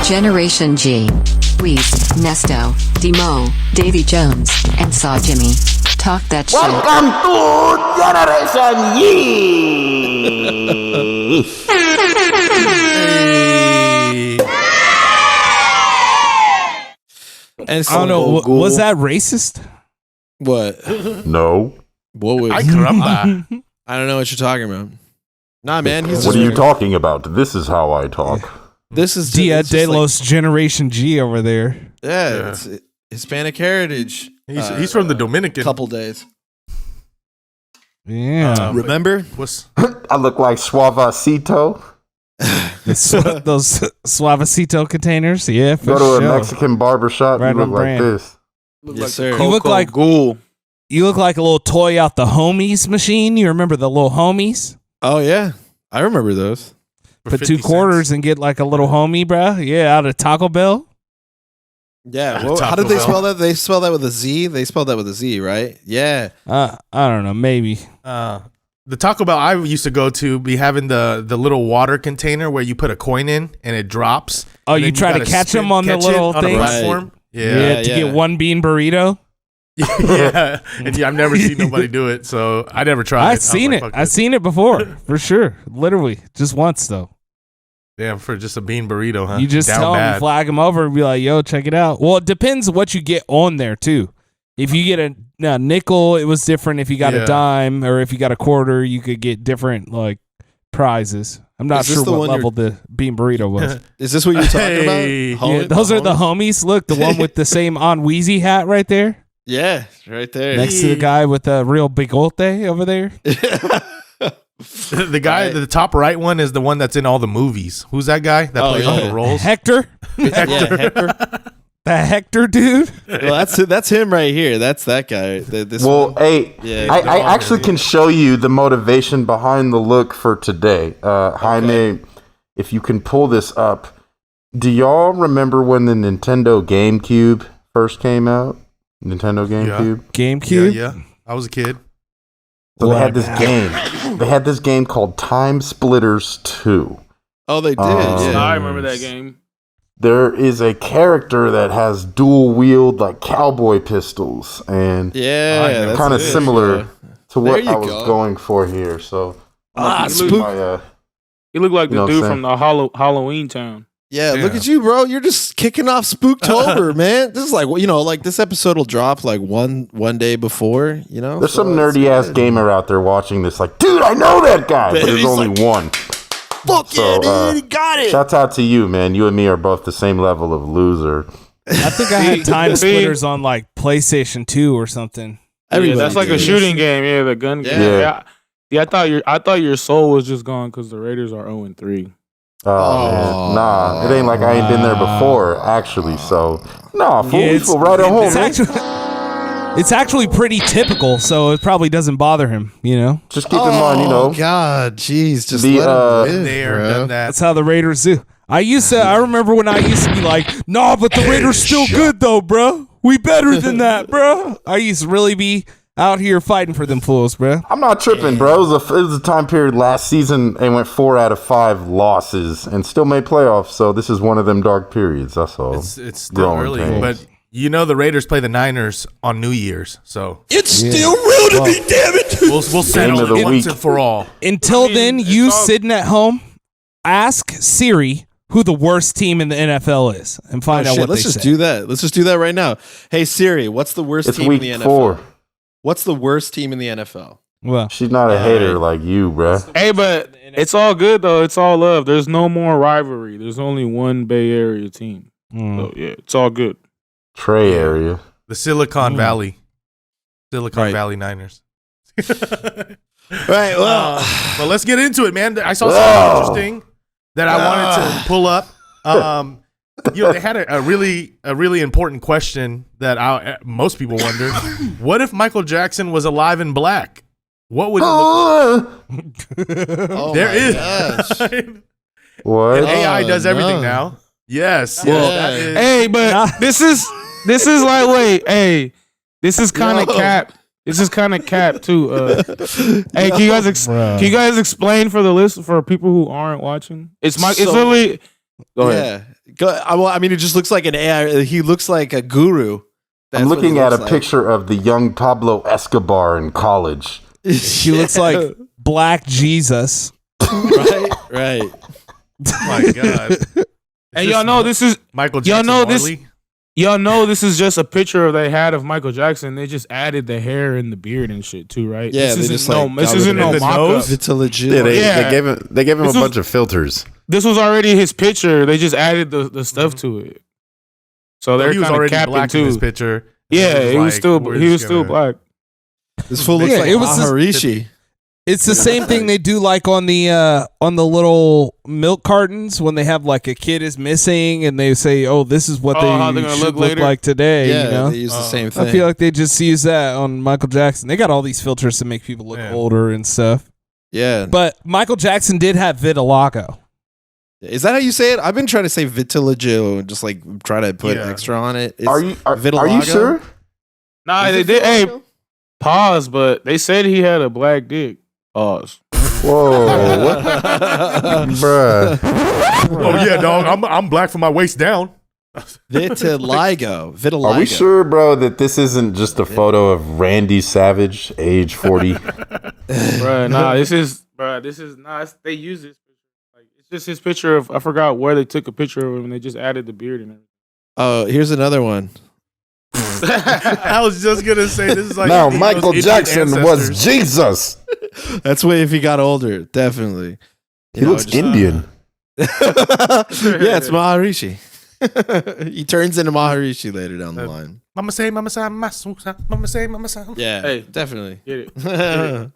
Generation G. Weez, Nesto, Demo, Davy Jones, and Saw Jimmy. Talk that shit. Welcome to Generation G. And I don't know. Was that racist? What? No. What was? Ay, caramba. I don't know what you're talking about. Nah, man. He's What are you talking about? This is how I talk. This is Dia it's de just like- los Generation G over there. Yeah, it's Hispanic heritage. He's from the Dominican. Couple days. Yeah. Remember? What's I look like Suavecito. Those Suavecito containers. Yeah, for Go to sure. a Mexican barbershop, Right you look on like brand. this. Yes, sir. You look like Ghoul. You look like a little toy out the Homies machine. You remember the little Homies? Oh yeah, I remember those. Put 50 2 quarters and get like a little homie, bro. Yeah, out of Taco Bell. Yeah. Taco Well, how did they Bell. spell that? They spell that with a Z. They spelled that with a Z, right? Yeah. I don't know, maybe. the Taco Bell I used to go to be having the little water container where you put a coin in and it drops. Oh, and you then try to gotta catch them on the catch it little on a things? platform. Yeah, Yeah. to get 1 bean burrito. Yeah. And I've never seen nobody do it, so I never tried. I've seen it. I've seen it before, for sure. Literally, just once though. Damn, for just a bean burrito, huh? You just Down tell them, bad. you flag them over, and be like, "Yo, check it out." Well, it depends what you get on there too. If you get a nickel, it was different. If you got Yeah. a dime or if you got a quarter, you could get different like prizes. I'm not Is this sure the what one level the bean burrito was. Is this what you're talking Hey. about? Yeah, those are the homies. Look, the one with the same On Wheezy hat right there, Yeah, right there. next to the guy with the real bigote over there. The guy, the top right one is the one that's in all the movies. Who's that guy that plays all yeah. the roles? Hector, Yeah, Hector. the Hector dude. Well, that's him right here. That's that guy. This Well, one. hey, Yeah, I actually can show you the motivation behind the look for today. Jaime, if you can pull this up. Do y'all remember when the Nintendo GameCube first came out? Nintendo GameCube? GameCube. Yeah. I was a kid. So they had this game. They had this game called Time Splitters 2. Oh, they did. Oh. I Yeah. remember that game. There is a character that has dual wield like cowboy pistols, and Yeah, that's kind of it, similar yeah. to what There you I was go. going for here. So spook. my, He looked like You know the what dude I'm from the Halloween Town. Yeah, look Yeah. at you, bro. You're just kicking off Spooktober, man. This is like, like this episode will drop like one day before, there's so some it's nerdy ass good. gamer out there watching this, like, dude, I know that guy, but there's He's only like, one. Fuck So, yeah, dude, he got it. Shouts out to you, man. You and me are both the same level of loser. I think I had Time Splitters on like PlayStation 2 or something. Yeah, that's like a did. shooting game. Yeah, the gun game. Yeah. Yeah, I thought your soul was just gone because the Raiders are 0-3. Oh, man. Nah, it ain't like I ain't been there before, actually. So, nah, fool, Yeah, we feel right at home, It's man. it's actually pretty typical, so it probably doesn't bother him. Just keep in mind, God, jeez, just The, let him Been live, there, bro. done that. That's how the Raiders do. I remember when I used to be like, nah, but the Raiders still good though, bro. We better than that, bro. I used to really be out here fighting for them fools, bro. I'm not tripping, bro. It was a time period last season and went 4 out of 5 losses and still made playoffs. So this is one of them dark periods. That's all. It's still Growing early, pains. but the Raiders play the Niners on New Year's, so It's still real to me, damn it. we'll settle of the it once week. and for all. Until then, it's you all- sitting at home, ask Siri who the worst team in the NFL is and find out what Let's they just say. do that. Let's just do that right now. Hey Siri, what's the worst It's team in the week NFL? 4. What's the worst team in the NFL? Well, She's not a hater like you, bro. Hey, but it's all good though. It's all love. There's no more rivalry. There's only one Bay Area team. So yeah, it's all good. Trey area. The Silicon Valley Right. Valley Niners. Right. Well, But let's get into it, man. I saw Whoa. something interesting that I wanted to pull up. They had a really important question that most people wondered. What if Michael Jackson was alive and black? What would it look? oh There my is. gosh. What? And AI does everything no. now. Yes. Well, that is. Hey, but this is like wait. Hey, this is kind of Yo. cap. This is kind of cap too. Hey, can you guys explain for the list for people who aren't watching? It's So- literally. Go ahead. Yeah. Well, I mean, it just looks like an AI. He looks like a guru. I'm looking at a picture of the young Pablo Escobar in college. He looks like Black Jesus. Right. My God. And y'all know this is Michael Jackson. y'all know this is just a picture they had of Michael Jackson. They just added the hair and the beard and shit too, right? Yeah, this they isn't just, this isn't no mock-up. It's a legit. Yeah, they Yeah. gave him This a was- bunch of filters. This was already his picture. They just added the stuff to it. So they're He was kind of already capping black in this too. picture. Yeah, he was still gonna- black. This fool looks Yeah, like it was just- Maharishi. It's the same thing they do like on the little milk cartons when they have like a kid is missing and they say, "Oh, this is what how they're they gonna should look look later? like today." Yeah, you know? they use the same thing. I feel like they just use that on Michael Jackson. They got all these filters to make people look Yeah. older and stuff. yeah. But Michael Jackson did have vitiligo. Is that how you say it? I've been trying to say vitiligo and just like try to put Yeah. extra on it. It's Are you vitiligo? sure? Nah, Is they it did. Hey, vitiligo? pause. But they said he had a black dick. Pause. Whoa, what? Bruh. Oh yeah, dog. I'm black from my waist down. Vitiligo. Are we sure, bro, that this isn't just a photo of Randy Savage, age 40? Bruh, nah, this is they use this picture. Like it's just his picture of I forgot where they took a picture of him and they just added the beard and everything. Oh, here's another one. I was just gonna say this is like Now, those Michael Indian Jackson was ancestors. Jesus. That's way if he got older, definitely. He looks Indian. Yeah, it's Maharishi. He turns into Maharishi later down the line. Mama say, mama say, mama say, mama say. Yeah, Hey. definitely. Get it?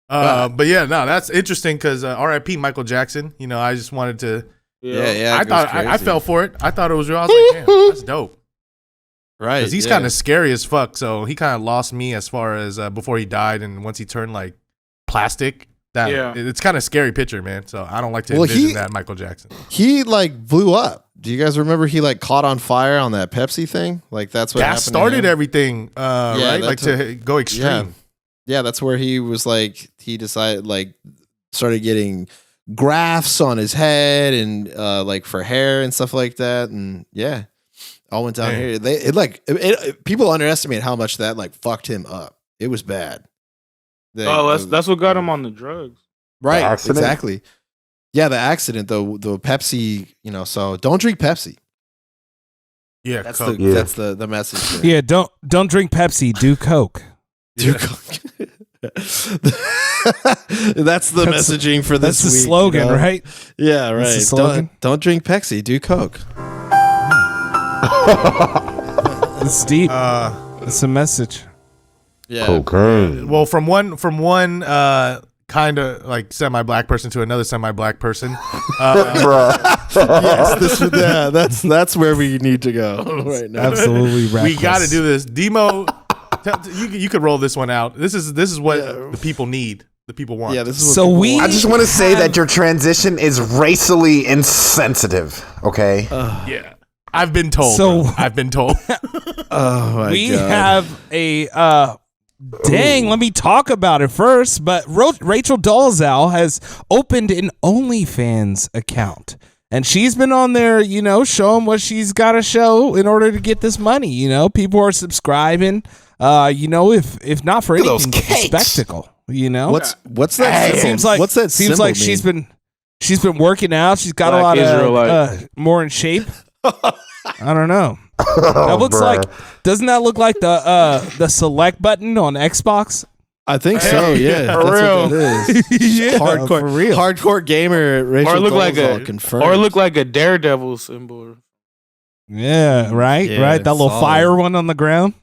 But yeah, no, that's interesting because R.I.P. Michael Jackson. You know, I just wanted to. Yeah. I it goes thought I crazy. fell for it. I thought it was real. I was like, damn, that's dope. Right. Because he's yeah. kind of scary as fuck. So he kind of lost me as far as before he died, and once he turned like plastic. That Yeah. it's kind of scary picture, man. So I don't like to Well, envision he- that Michael Jackson. He like blew up. Do you guys remember he like caught on fire on that Pepsi thing? Like that's what That happened to started him. everything, right? that Like to go extreme. Yeah, that's where he was like he decided like started getting grafts on his head and like for hair and stuff like that, and yeah, all went down Man. here. People underestimate how much that like fucked him up. It was bad. That's what got him on the drugs. right. The accident? Exactly. Yeah, the accident, the Pepsi. You know, so don't drink Pepsi. Yeah, That's Coke. Yeah. that's the message. there. Yeah, don't drink Pepsi, do Coke. Do Coke. That's the messaging for this That's the week, slogan, you know? right? Yeah, That's right. the slogan? Don't drink Pepsi, do Coke. It's deep. It's a message. Yeah. Cocaine. Well, from one kind of like semi-black person to another semi-black person. Bruh. Yes, that's where we need to go right now. Absolutely reckless. We got to do this. Demo, you could roll this one out. This is what the people need. The people want. Yeah, this is what So people we- want. I just want to say that your transition is racially insensitive. Okay. Yeah. I've been told. So- bro. I've been told. Oh my We god. have a dang, let me talk about it first. But Rachel Dolezal has opened an OnlyFans account. And she's been on there, you know, showing what she's got to show in order to get this money. You know, people are subscribing. You know, if not for Look at those anything, the cakes. spectacle. You know, What's that? It symbol? seems like what's that? Seems symbol like she's mean? been working out. She's got Black a lot Israelite. of more in shape. I don't know. That looks bruh. like. Doesn't that look like the select button on Xbox? I think so. Yeah, For that's real. what it is. Yeah, Hardcore, for real. hardcore gamer. Rachel Or look like Dolezal a confirmed. or look like a Daredevil symbol. Yeah, right, Yeah, right. That little solid. fire one on the ground.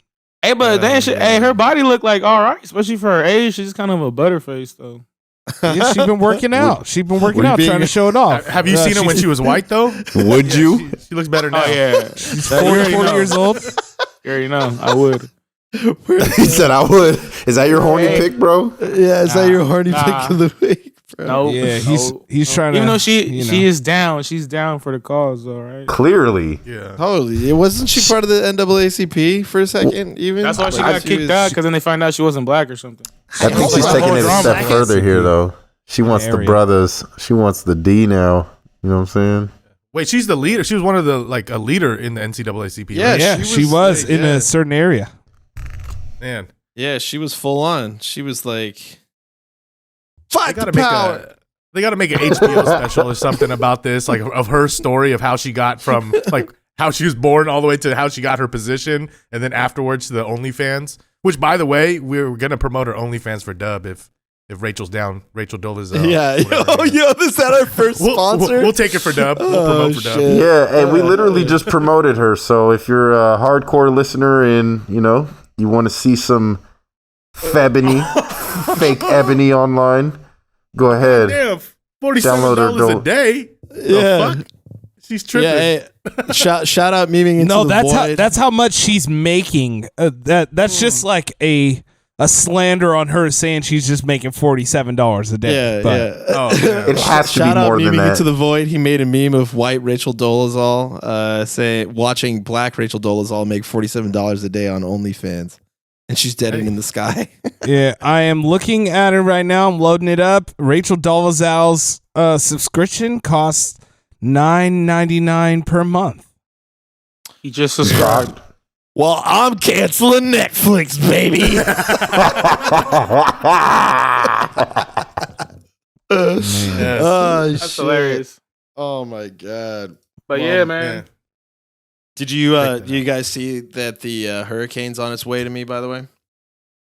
Hey, but hey, her body looked like all right, especially for her age. She's kind of a butterface though. Yeah, she's been working out. She's been working Were you out, being- trying to show it off. Have you seen her when she was white though? Would Yeah, you? She looks better now. Oh yeah, She's 44 years old. you already know. I would. He said I would. Is that your horny Hey. pick, bro? Yeah, is that your horny Nah. pick of the week, bro? No, Yeah, he's trying to. Even though you know. she is down, she's down for the cause, though, right? Clearly. Yeah. Totally. Wasn't she part of the NAACP for a second? Even That's why she Like, got kicked out because then they find out she wasn't black or something. I think she's taking it a step further here, though. She wants the Area. brothers. She wants the D now. You know what I'm saying? Wait, she's the leader. She was one of the a leader in the NCAACP. Yeah, right? Yeah, she was in yeah. a certain area. Man, Yeah, she was full on. She was like, they fight gotta the make power. they gotta make an HBO special or something about this, like of her story of how she got from how she was born all the way to how she got her position, and then afterwards to the OnlyFans. Which, by the way, we're gonna promote her OnlyFans for Dub if Rachel's down. Rachel Dola's Yeah. Oh, yo, is that our first sponsor? We'll take it for Dub. We'll promote for Dub. shit. Yeah, and we literally just promoted her. So if you're a hardcore listener and you want to see some Febony, fake ebony online, go ahead. Damn, Download her $47 a day. Yeah. The fuck? She's tripping. Yeah, hey, shout out memeing into No, the void. that's how much she's making. That's just like a slander on her saying she's just making $47 a day. Yeah, But- yeah. Oh, yeah. It has to be Shout out more than memeing that. into the void. He made a meme of white Rachel Dolezal, saying watching black Rachel Dolezal make $47 a day on OnlyFans, and she's dead and in the sky. Yeah, I am looking at it right now. I'm loading it up. Rachel Dolezal's subscription costs $9.99 per month. He just subscribed. Well, I'm canceling Netflix, baby. Yes. Oh, That's shit. hilarious. Oh my god. But Well, yeah, man. Did you do you guys see that the hurricane's on its way to me? By the way, it's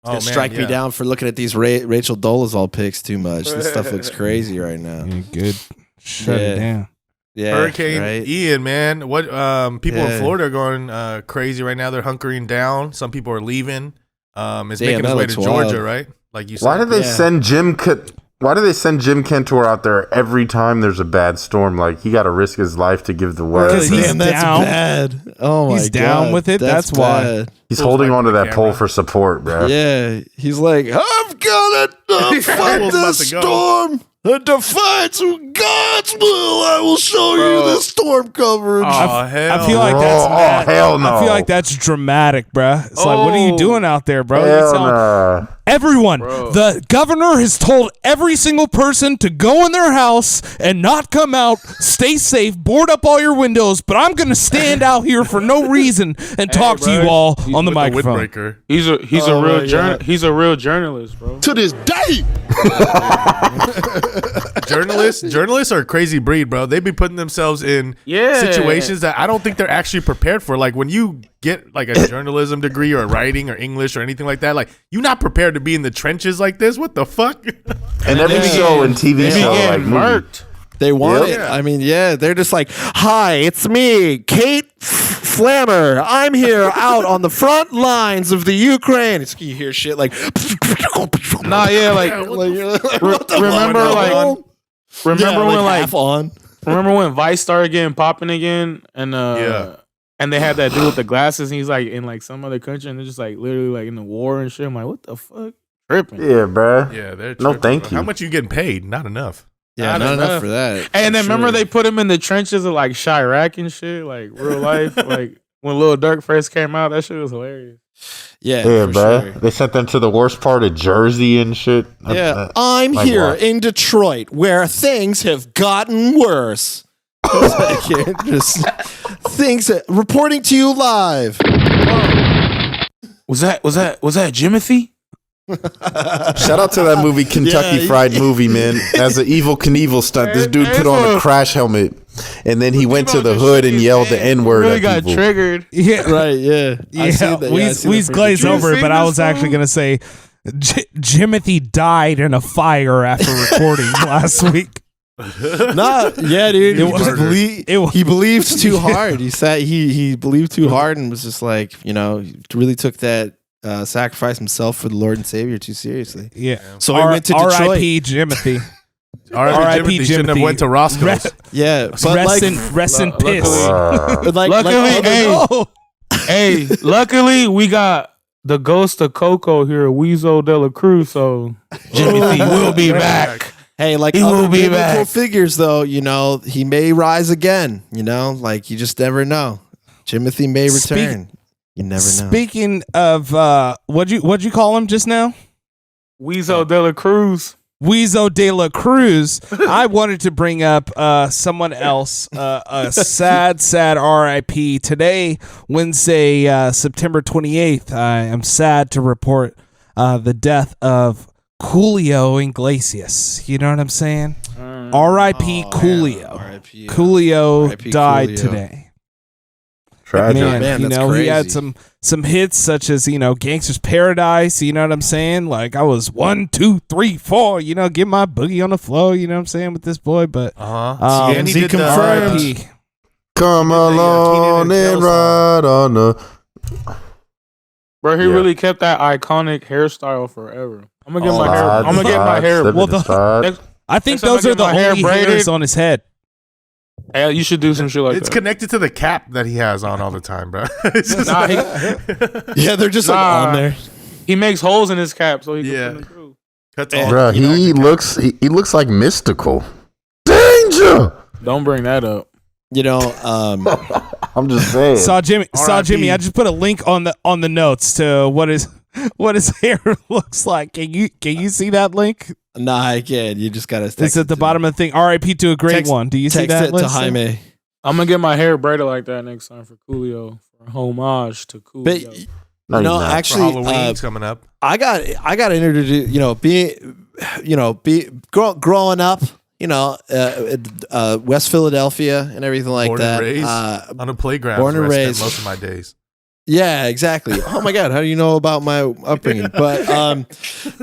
gonna strike me down for looking at these Rachel Dolezal pics too much. This stuff looks crazy right now. Yeah, good. Shut it down. Yeah, Hurricane right? Ian, man. What people Yeah. in Florida are going crazy right now. They're hunkering down. Some people are leaving. It's Damn, making that its way looks to Georgia, wild. right? Like you said. Why do they Yeah. send Why do they send Jim Cantor out there every time there's a bad storm? Like he got to risk his life to give the word. Because he's Damn, that's down. bad. Oh my god, He's down with it, that's why. bad. He's Pulls holding back onto the that pole camera. for support, bro. Yeah, he's like, I've got to fight Pulls about this to go. storm. And to fight God's will, I will show you the storm coverage. Oh, hell. I feel like Oh, that's mad. hell no. I feel like that's dramatic, bruh. It's like, what are you Oh. doing out there, bro? Hell You sound- nah. Everyone, Bro. the governor has told every single person to go in their house and not come out, stay safe, board up all your windows, but I'm going to stand out here for no reason and talk to bro. you all He's on the With microphone. windbreaker. He's a Oh real my God. he's a real journalist, bro. To this day. Journalists are a crazy breed, bro. They be putting themselves in Yeah. situations that I don't think they're actually prepared for. Like when you get like a journalism degree or writing or English or anything like that, like you're not prepared to be in the trenches like this. What the fuck? And every Yeah. show and TV He show, like getting movie. murked. They want Yep. it. I mean, yeah, they're just like, hi, it's me, Kate Flammer. I'm here out on the front lines of the Ukraine. It's, you hear shit like, Nah, yeah, like what the remember, fuck, like, bro? remember Yeah, when like half on. remember when Vice started getting popping again and Yeah. and they had that dude with the glasses and he's like in like some other country and they're just like literally like in the war and shit. I'm like, what the fuck? Tripping. Yeah, bro. Yeah, they're No, tripping, thank bro. you. How much you getting paid? Not enough. Yeah, Not not enough enough. for that. And then for remember sure. they put him in the trenches of like Chirac and shit, like real life. Like when Lil Durk first came out, that shit was hilarious. Yeah, Yeah, for bro. sure. They sent them to the worst part of Jersey and shit. Yeah, I'm like here what? in Detroit where things have gotten worse. Just things reporting to you live. Was that Jimothy? Shout out to that movie, Kentucky Yeah, Fried Movie, man. As an Evil Knievel stunt, this dude put on a crash helmet, and then he went to the hood and yelled the N-word Really at got people. triggered. Yeah, Right, yeah. I see yeah. that, We I see that we for glazed sure. over it, sing but I this was actually song? going to say Jimothy died in a fire after recording last week. Nah, yeah, dude. He, just he believed too hard. He believed too hard and was just like, really took that sacrifice himself for the Lord and Savior too seriously. Yeah. So he went to Detroit. R.I.P. Jimothy. R.I.P. Jimothy shouldn't have Jimothy. went to Roscoe's. Yeah, but Rest in piss. Hey, luckily we got the ghost of Coco here, Weezo de la Cruz, so Jimothy will be back. hey, like He other will be biblical back. figures, though, he may rise again. Like you just never know. Timothy may return. You never know. Speaking of what'd you call him just now? Weezo de la Cruz. Weezo de la Cruz, I wanted to bring up someone else, a sad R.I.P. Today, Wednesday, September 28th, I am sad to report the death of Coolio Iglesias. You know what I'm saying? R.I.P. Coolio. R.I.P. Coolio R.I.P. died Coolio. today. Tragic. Man, that's he had crazy. some hits such as, Gangster's Paradise, you know what I'm saying? Like I was 1, 2, 3, 4, get my boogie on the floor, you know what I'm saying, with this boy, but And he TMZ did the confirmed. R.I.P. Come along Keenan and and Kel ride on the. Bro, he Yeah. really kept that iconic hairstyle forever. I'm gonna get my Oh, hair. I'm gonna get my hair. Well, I think Next time I those are get the my hair only braided- hairs on his head. Hey, you should do some shit like It's that. connected to the cap that he has on all the time, bro. It's just Nah, Yeah, they're just like Nah. on there. he makes holes in his cap so he can Yeah. put them through. cuts all. Bruh, he looks like mystical. Danger. Don't bring that up. I'm just saying. Saw Jimmy. R.I.P. I just put a link on the notes to what his hair looks like. Can you see that link? Nah, I can't. You just gotta. It's at the bottom of the thing. R.I.P. to a great one. Do you see Text that? it to Listen? Jaime. I'm gonna get my hair braided like that next time for Coolio, for homage to Coolio. But No, no, he's not. For actually, Halloween's coming up. I got introduced. Growing up. West Philadelphia and everything like Born that. and raised on a playground. born Born and and raised. most of my days. Yeah, exactly. Oh my God, how do you know about my upbringing? But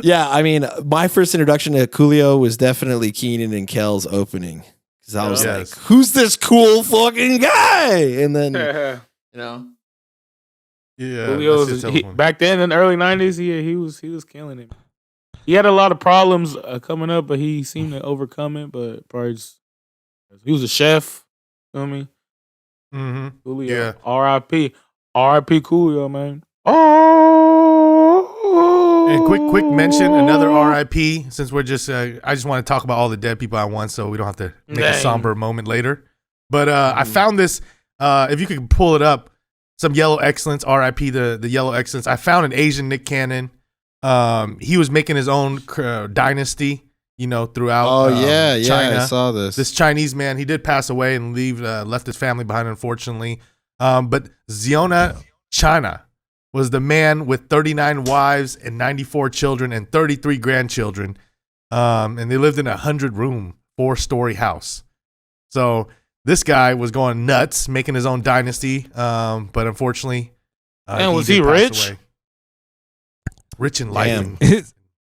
yeah, I mean, my first introduction to Coolio was definitely Keenan and Kel's opening because I was Yes. like, "Who's this cool fucking guy?" And then Yeah, Coolio that's was, just one. back then in the early '90s. He was killing it. He had a lot of problems coming up, but he seemed to overcome it. But probably he was a chef. You know what I mean? Mm-hmm. Coolio. Yeah. R.I.P. R.I.P. Coolio, man. And quick mention, another RIP, since we're just, I just want to talk about all the dead people at once so we don't have to make a Dang. somber moment later. But I found this, if you could pull it up, some Yellow Excellence, RIP the Yellow Excellence. I found an Asian Nick Cannon. He was making his own dynasty, throughout oh yeah, China. I saw this. This Chinese man, he did pass away and left his family behind, unfortunately. But Ziona China was the man with 39 wives and 94 children and 33 grandchildren. And they lived in a 100-room, 4-story house. So this guy was going nuts, making his own dynasty. But unfortunately, Man, was did he pass rich? away. Rich and lighting. It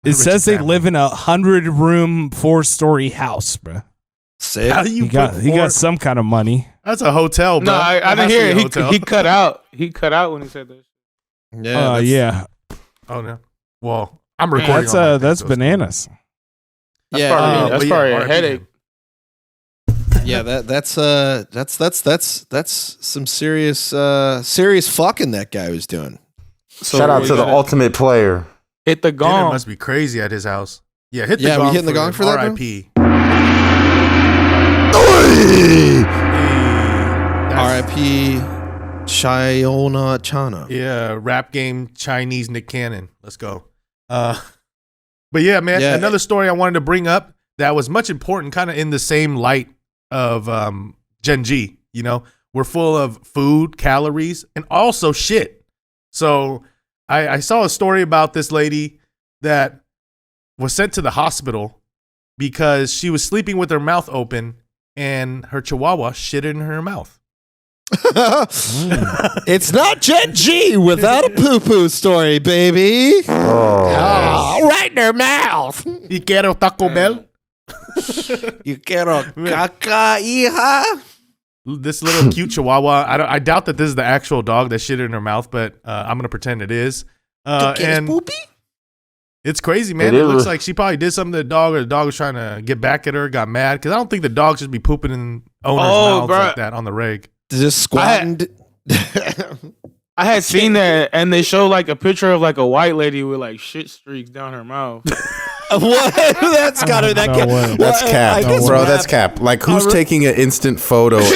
Rich says they family. live in a 100-room, 4-story house, bro. Sick. How do you He got put he four- got some kind of money. That's a hotel, bro. No, I That didn't has to hear be a it. hotel. He cut out. He cut out when he said that. Yeah, Yeah, Oh no. Well, I'm recording. that's on my thing, that's so it's bananas. That's yeah, probably, that's but yeah, probably a RIP headache. yeah. That's some serious fucking that guy was doing. So Shout out we to the gotta ultimate player. hit the Dinner gong. must be crazy at his house. Yeah, hit the Yeah, we gong hitting the gong for that, bro? RIP. R.I.P. China. Yeah, rap game Chinese Nick Cannon. Let's go. But yeah, man, Yeah. another story I wanted to bring up that was much important, kind of in the same light of Gen G. We're full of food, calories, and also shit. So I saw a story about this lady that was sent to the hospital because she was sleeping with her mouth open and her Chihuahua shit in her mouth. It's not Gen G without a poo-poo story, baby. Oh, Right in her mouth. Y quiero Taco Bell. You quiero caca, hija? This little cute Chihuahua. I doubt that this is the actual dog that shit in her mouth, but I'm gonna pretend it is. And poopy? it's crazy, man. It It is. looks like she probably did something to the dog, or the dog was trying to get back at her, got mad. Because I don't think the dog should be pooping in owners' mouths bruh. like that on the reg. Just squatting. I had seen that, and they showed like a picture of like a white lady with like shit streaks down her mouth. What? That's gotta. That No can't- way. that's Well, cap, I guess bro. rap- That's cap. Like, who's taking an instant photo with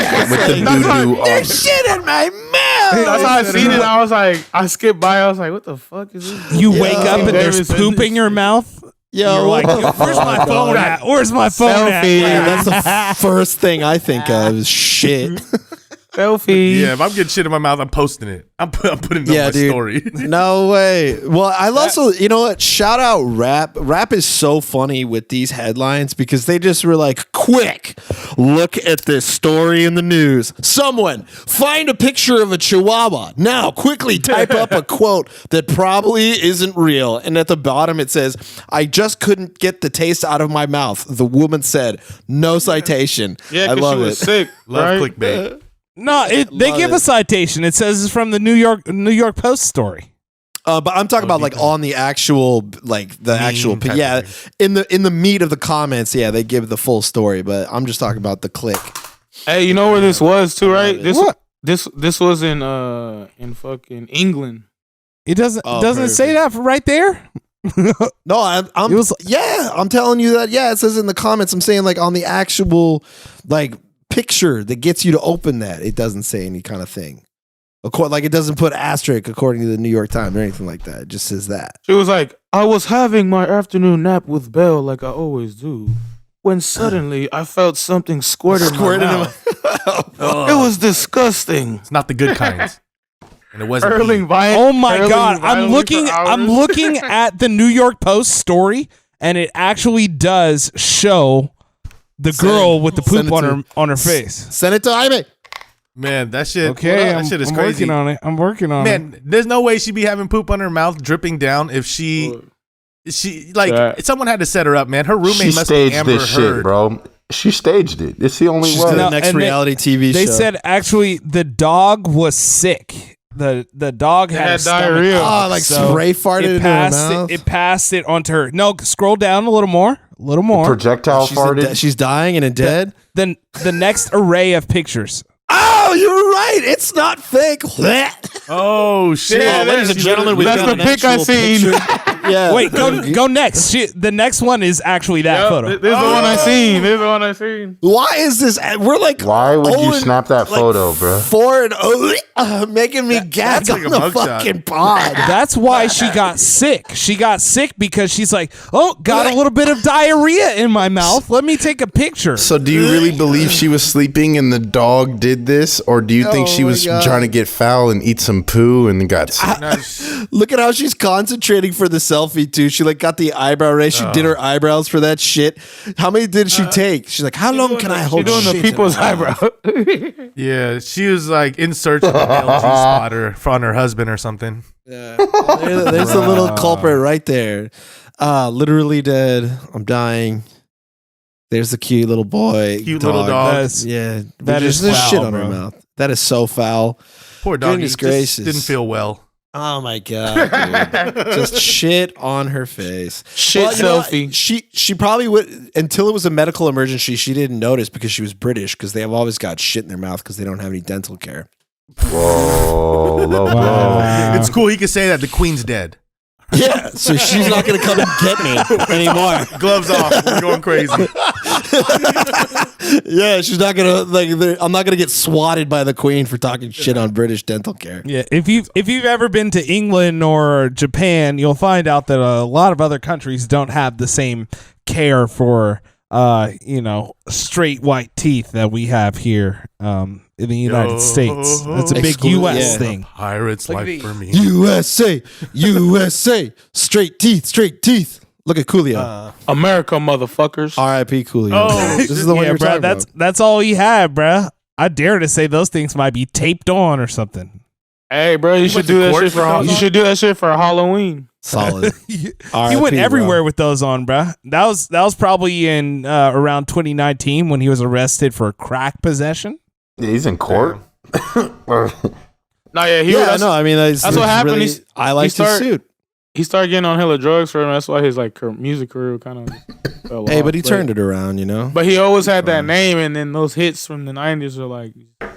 the doo-doo on? There's shit in my mouth. That's how I seen it. I was like, I skipped by. I was like, what the fuck is this? You wake up and there's Davis said poop this in your shit. mouth. Yo, You're like, what the where's my fuck, phone dog? at? Where's my phone Selfie. at? That's the first thing I think of is shit. Selfie. Yeah, if I'm getting shit in my mouth, I'm posting it. I'm putting it on my story. No way. Well, I also, you know what? Shout out Rap. Rap is so funny with these headlines because they just were like, quick, look at this story in the news. Someone find a picture of a Chihuahua. Now, quickly type up a quote that probably isn't real. And at the bottom, it says, I just couldn't get the taste out of my mouth. The woman said, no citation. Yeah, I because love she was it. sick. Love right? clickbait. No, they Love give it. a citation. It says it's from the New York Post story. But I'm talking about like on the actual, like the actual, type yeah, of thing. in the meat of the comments, yeah, they give the full story. But I'm just talking about the click. Hey, you know where this was too, right? What? This was in fucking England. It doesn't Oh, say that right there. No, I'm It was- yeah, I'm telling you that. Yeah, it says in the comments. I'm saying like on the actual like picture that gets you to open that, it doesn't say any kind of thing. Like it doesn't put asterisk according to the New York Times or anything like that. It just says that. She was like, I was having my afternoon nap with Belle like I always do, when suddenly I felt something squirt in my mouth. It was disgusting. It's not the good kinds. And it wasn't. Hurling violence. Oh my god, I'm looking at the New York Post story, and it actually does show the girl with the send poop it on her face. Send it to Jaime. Man, that shit. Okay, that shit is I'm crazy. working on it. I'm working on it. Man, there's no way she'd be having poop on her mouth dripping down if she like Yeah. someone had to set her up, man. Her She roommate must be staged Amber this shit, Heard. bro. She staged it. It's the only She's way. doing No, the next and reality TV They show. said actually the dog was sick. The dog had, had a stomach diarrhea. bug, Oh, like spray farted it into her passed mouth? It passed it onto her. No, scroll down a little more. Projectile she's, farted. she's dying and dead. Then the next array of pictures. Oh, you're right. It's not fake. Oh shit! Yeah, ladies and gentlemen, we've that's got the an pic I actual seen. picture. Yeah. Wait, go next. The next one is actually that photo. This is the one I seen. This is the one I seen. Why is this? We're like, Why would you 0 snap that like photo, bro? 4-0, making me gag that's like on a the mugshot. fucking pod. That's why she got sick. She got sick because she's like, oh, got a little bit of diarrhea in my mouth. Let me take a picture. So do you really believe she was sleeping and the dog did this? Or do you think Oh she my was God. trying to get foul and eat some poo and got sick? Look at how she's concentrating for the selfie too. She like got the eyebrow raise. She did her eyebrows for that shit. How many did she take? She's like, how long can I hold? She doing the shit people's in my eyebrow. Yeah, she was like in search of an LG spotter on her husband or something. There's the little culprit right there. Literally dead. I'm dying. There's the cute little boy. Cute little dog. That's- Yeah, that there's is shit foul, on her bro. mouth. That is so foul. Poor dog. Goodness Just gracious. didn't feel well. Oh my god, dude. Just shit on her face. Shit you know what? selfie. She probably would until it was a medical emergency. She didn't notice because she was British because they have always got shit in their mouth because they don't have any dental care. Whoa, low blow. It's cool. He could say that the queen's dead. Yeah, so she's not gonna come and get me anymore. Gloves off. We're going crazy. Yeah, she's not gonna like. I'm not gonna get swatted by the queen for talking shit on British dental care. Yeah, if you've ever been to England or Japan, you'll find out that a lot of other countries don't have the same care for straight white teeth that we have here in the United States. That's a big U.S. yeah. thing. Pirate's Look at life these. for me. USA, USA, straight teeth, straight teeth. Look at Coolio. America, motherfuckers. R.I.P. Coolio. Oh, this is the one Yeah, you're bro, talking about. that's all he had, bro. I dare to say those things might be taped on or something. Hey, bro, you should went do to that court shit for for those you on? should do that shit for Halloween. Solid. He R.I.P., went bro. everywhere with those on, bro. That was probably in around 2019 when he was arrested for crack possession. Yeah, he's in court. No, yeah, Yeah, no, I mean that's what happened. Really, He's- I liked his suit. He started getting on hella drugs for him. That's why his like music career kind of fell Hey, off. but he turned it around, you know. But he always had that name, and then those hits from the '90s are like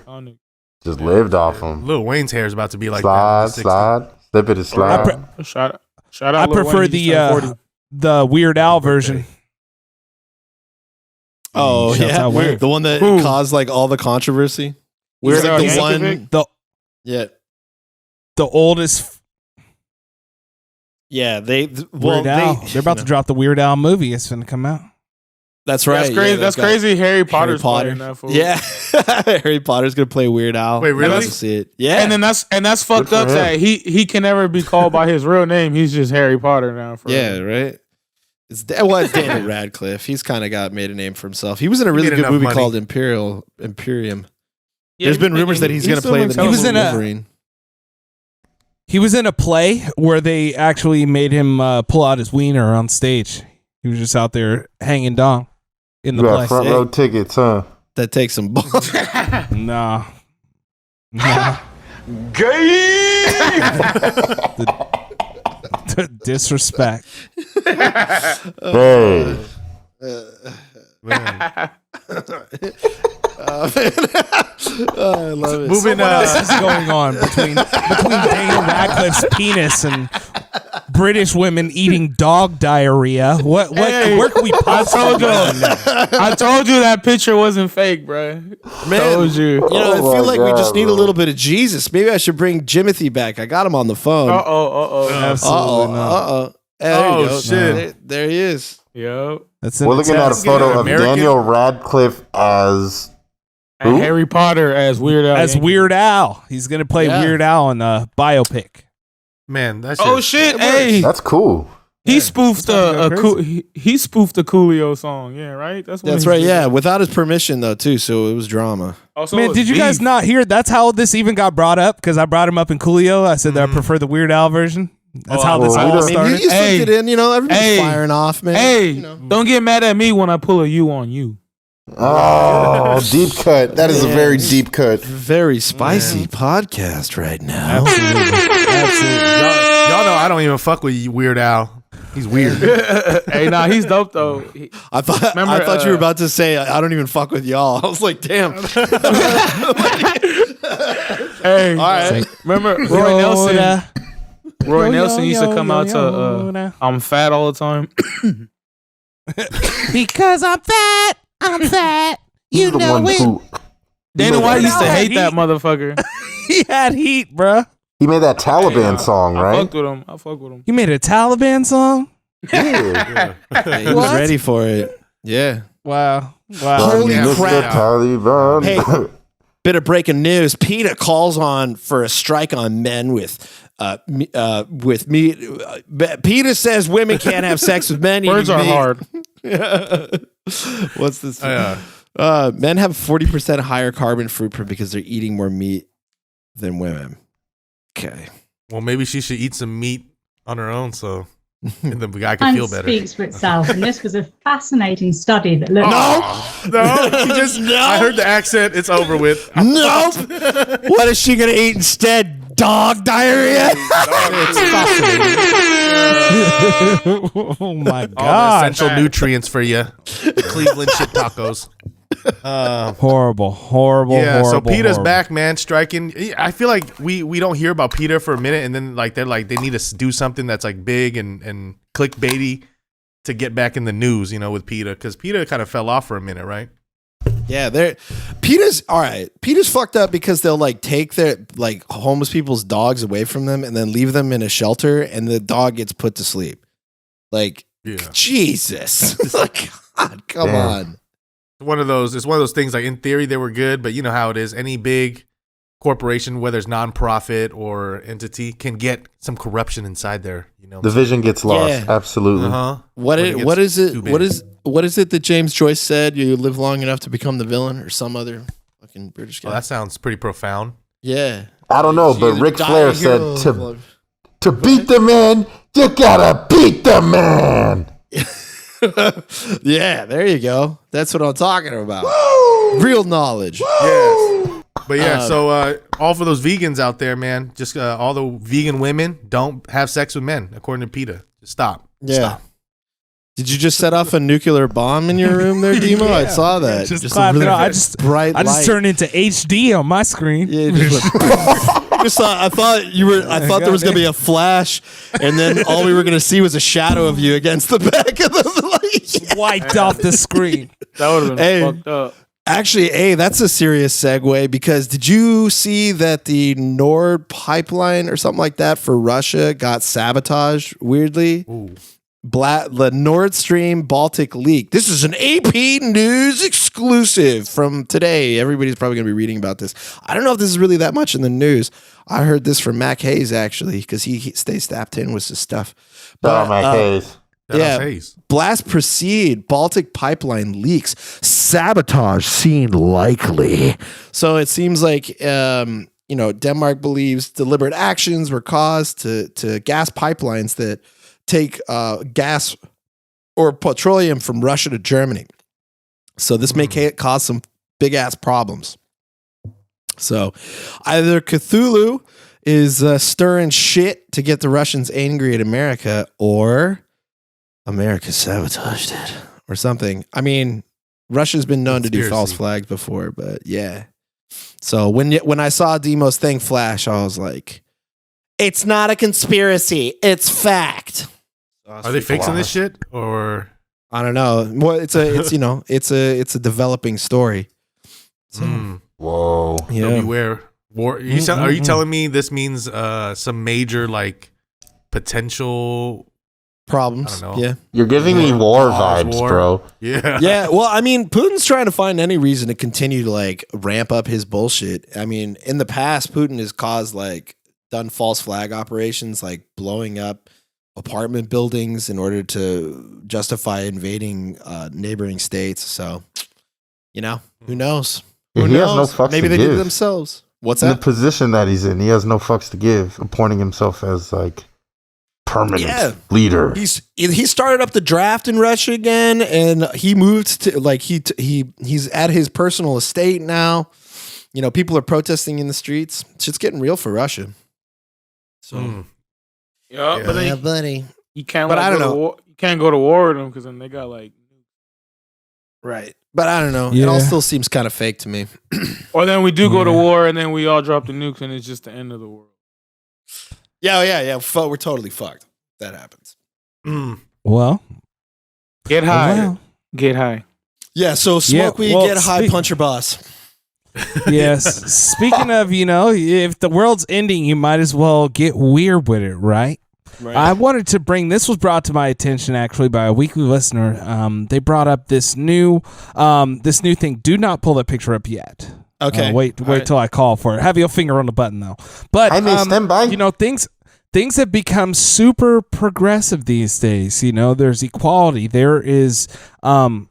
on it. Just lived off him. Lil Wayne's hair is about to be like Slide, that. in the 60s. slide. Slip it and slide. Shout out. I Lil prefer Wayne, he's turned 40. the Weird Al version. Oh Shouts yeah, out Weird. the one that Who? caused like all the controversy. Weird He's Al like the Yankovic? one. The Yeah, the oldest Yeah, they're Weird Al. They're about to drop the Weird Al movie. It's going to come out. That's right. That's crazy. Yeah, That's crazy. Harry Potter's playing that fool. Yeah, Harry Potter's gonna play Weird Al. Wait, really? See it. Yeah, and then that's fucked up. That he can never be called by his real name. He's just Harry Potter now. Yeah, right. It's Daniel Radcliffe. He's kind of made a name for himself. He was in a really good movie called Imperium. Yeah, there's been rumors that he's gonna play the next Wolverine. He was in a play where they actually made him pull out his wiener on stage. He was just out there hanging dong in the play. Front row tickets, huh? That takes some balls. Nah. Gay. Disrespect. Hey. I love it. Moving what else is going on between Daniel Radcliffe's penis and British women eating dog diarrhea? What? Where can we possibly? I told you that picture wasn't fake, bro. Man, told you. I feel like we just need a little bit of Jesus. Maybe I should bring Jimothy back. I got him on the phone. Absolutely not. There you go. Shit. There he is. Yep. We're looking at a photo of Daniel Radcliffe as and Harry Potter as Weird Al. As Weird Al. He's going to play Weird Al in a biopic. Man, that's shit! Hey, that's cool. He spoofed he spoofed a Coolio song. Yeah, right. That's right. Yeah, without his permission though, too. So it was drama. Man, did you guys not hear? That's how this even got brought up because I brought him up in Coolio. I said that I prefer the Weird Al version. That's how this all started. You slipped it in. Everybody's firing off, man. Hey, don't get mad at me when I pull a you on you. Oh, deep cut. That is a very deep cut. Very spicy podcast right now. Absolutely. Y'all know I don't even fuck with Weird Al. He's weird. Hey, nah, he's dope though. I thought you were about to say I don't even fuck with y'all. I was like, damn. Hey, all right. Remember Roy Nelson? Roy Nelson used to come out to I'm fat all the time. Because I'm fat. You know it. Dana White used to hate that motherfucker. He had heat, bruh. He made that Taliban song, right? I fuck with him. He made a Taliban song? Yeah. He was ready for it. Yeah. Wow. Holy crap. Taliban. Hey, bit of breaking news. Peta calls on for a strike on men with me. Peta says women can't have sex with men. Words are hard. What's this? Men have 40% higher carbon footprint because they're eating more meat than women. Okay. Well, maybe she should eat some meat on her own so the guy can feel better. Speaks for itself. And this was a fascinating study that looked. I heard the accent. It's over with. Nope. What is she gonna eat instead? Dog diarrhea. Oh my god! All the essential nutrients for you. The Cleveland shit tacos. Horrible. Yeah, so Peta's horrible. back, man, striking. I feel like we don't hear about Peta for a minute, and then they need to do something that's like big and clickbaity to get back in the news, with Peta, because Peta kind of fell off for a minute, right? Yeah, Peta's all right. Peta's fucked up because they'll take their homeless people's dogs away from them and then leave them in a shelter, and the dog gets put to sleep. Jesus, God, come on. It's one of those things. Like in theory, they were good, but you know how it is. Any big corporation, whether it's nonprofit or entity, can get some corruption inside there. The vision gets lost. Yeah. Absolutely. What is it that James Joyce said? You live long enough to become the villain, or some other fucking British guy. Well, that sounds pretty profound. Yeah. I don't know, but Ric Flair said to beat the man, you gotta beat the man. Yeah, there you go. That's what I'm talking about. Real knowledge. Yes. But yeah, so all for those vegans out there, man. Just all the vegan women don't have sex with men, according to Peta. Just stop. Yeah. Stop. Did you just set off a nuclear bomb in your room there, Demo? Yeah. I saw that. Just a clapped really it off. bright I just light. turned into HD on my screen. Yeah, I thought there was gonna be a flash, and then all we were gonna see was a shadow of you against the back of the light. Wiped off the screen. That would have been fucked up. Actually, hey, that's a serious segue because did you see that the Nord pipeline or something like that for Russia got sabotaged weirdly? Ooh. The Nord Stream Baltic leak. This is an AP News exclusive from today. Everybody's probably going to be reading about this. I don't know if this is really that much in the news. I heard this from Mac Hayes, actually, because he stays tapped in with his stuff. But, Mac Hayes. Blast proceed. Baltic pipeline leaks. Sabotage seen likely. So it seems like Denmark believes deliberate actions were caused to gas pipelines that take gas or petroleum from Russia to Germany. So this may cause some big ass problems. So either Cthulhu is stirring shit to get the Russians angry at America, or America sabotaged it or something. I mean, Russia's been known to do false flags before, but yeah. So when I saw Demo's thing flash, I was like, it's not a conspiracy. It's fact. Are they fixing this shit or I don't know. Well, it's a developing story. So, whoa. Yeah. beware. War. Are you telling me this means some major like potential problems? I don't know. Yeah. You're giving me war vibes, bro. Yeah. Yeah. Well, I mean, Putin's trying to find any reason to continue to like ramp up his bullshit. I mean, in the past, Putin has done false flag operations like blowing up apartment buildings in order to justify invading neighboring states. So, who knows? Yeah, Who he has no knows? fucks Maybe to they did give. it themselves. What's In the that? position that he's in, he has no fucks to give, appointing himself as like permanent leader. He started up the draft in Russia again, and he moved to like he's at his personal estate now. People are protesting in the streets. Shit's getting real for Russia. So, buddy, you can't. But I don't know. War. You can't go to war with them because then they got like. Right, but I don't know. Yeah. It all still seems kind of fake to me. Or then we do go to war and then we all drop the nukes and it's just the end of the world. Yeah. We're totally fucked. That happens. Well, Get high. well. Get high. Yeah. So smoke weed, get high, punch your boss. Yes. Speaking of, if the world's ending, you might as well get weird with it, right? Right. I wanted to bring this was brought to my attention actually by a weekly listener. They brought up this new thing. Do not pull that picture up yet. Okay. Wait till I call for it. Have your finger on the button though. But I may stand by. Things have become super progressive these days. There's equality. There is things